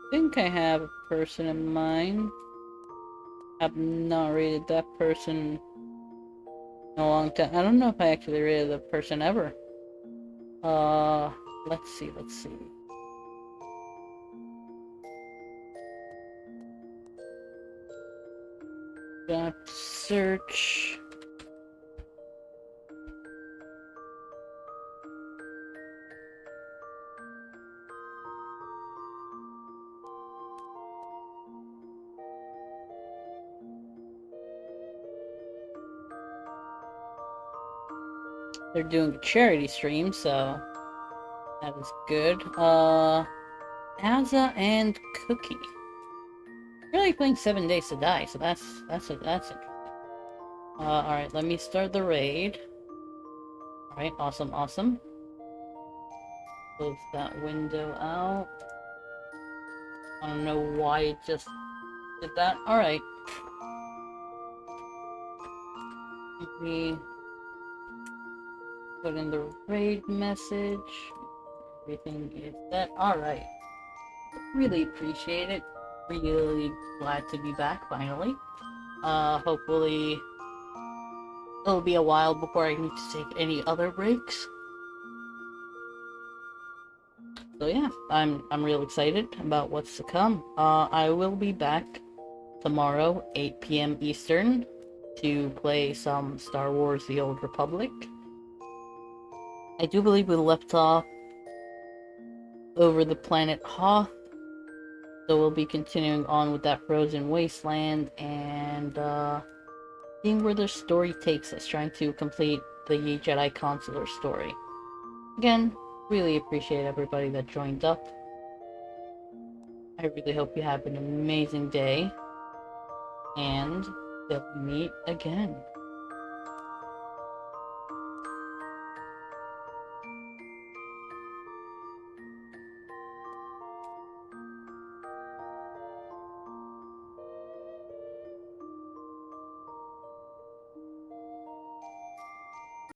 I think I have a person in mind. I've not rated that person in a long time. I don't know if I actually rated that person ever. Let's see. Gonna have to search. They're doing a charity stream, so that is good. Azza and Cookie. Really playing 7 Days to Die, so that's interesting. Alright, let me start the raid. Alright, awesome. Close that window out. I don't know why it just did that. Alright. Let me put in the raid message. Everything is set. Alright. Really appreciate it. Really glad to be back finally. Hopefully it'll be a while before I need to take any other breaks. So yeah, I'm real excited about what's to come. I will be back tomorrow, 8 PM Eastern, to play some Star Wars The Old Republic. I do believe we left off over the planet Hoth, so we'll be continuing on with that frozen wasteland and seeing where the story takes us, trying to complete the Jedi Consular story. Again, really appreciate everybody that joined up. I really hope you have an amazing day, and we'll meet again.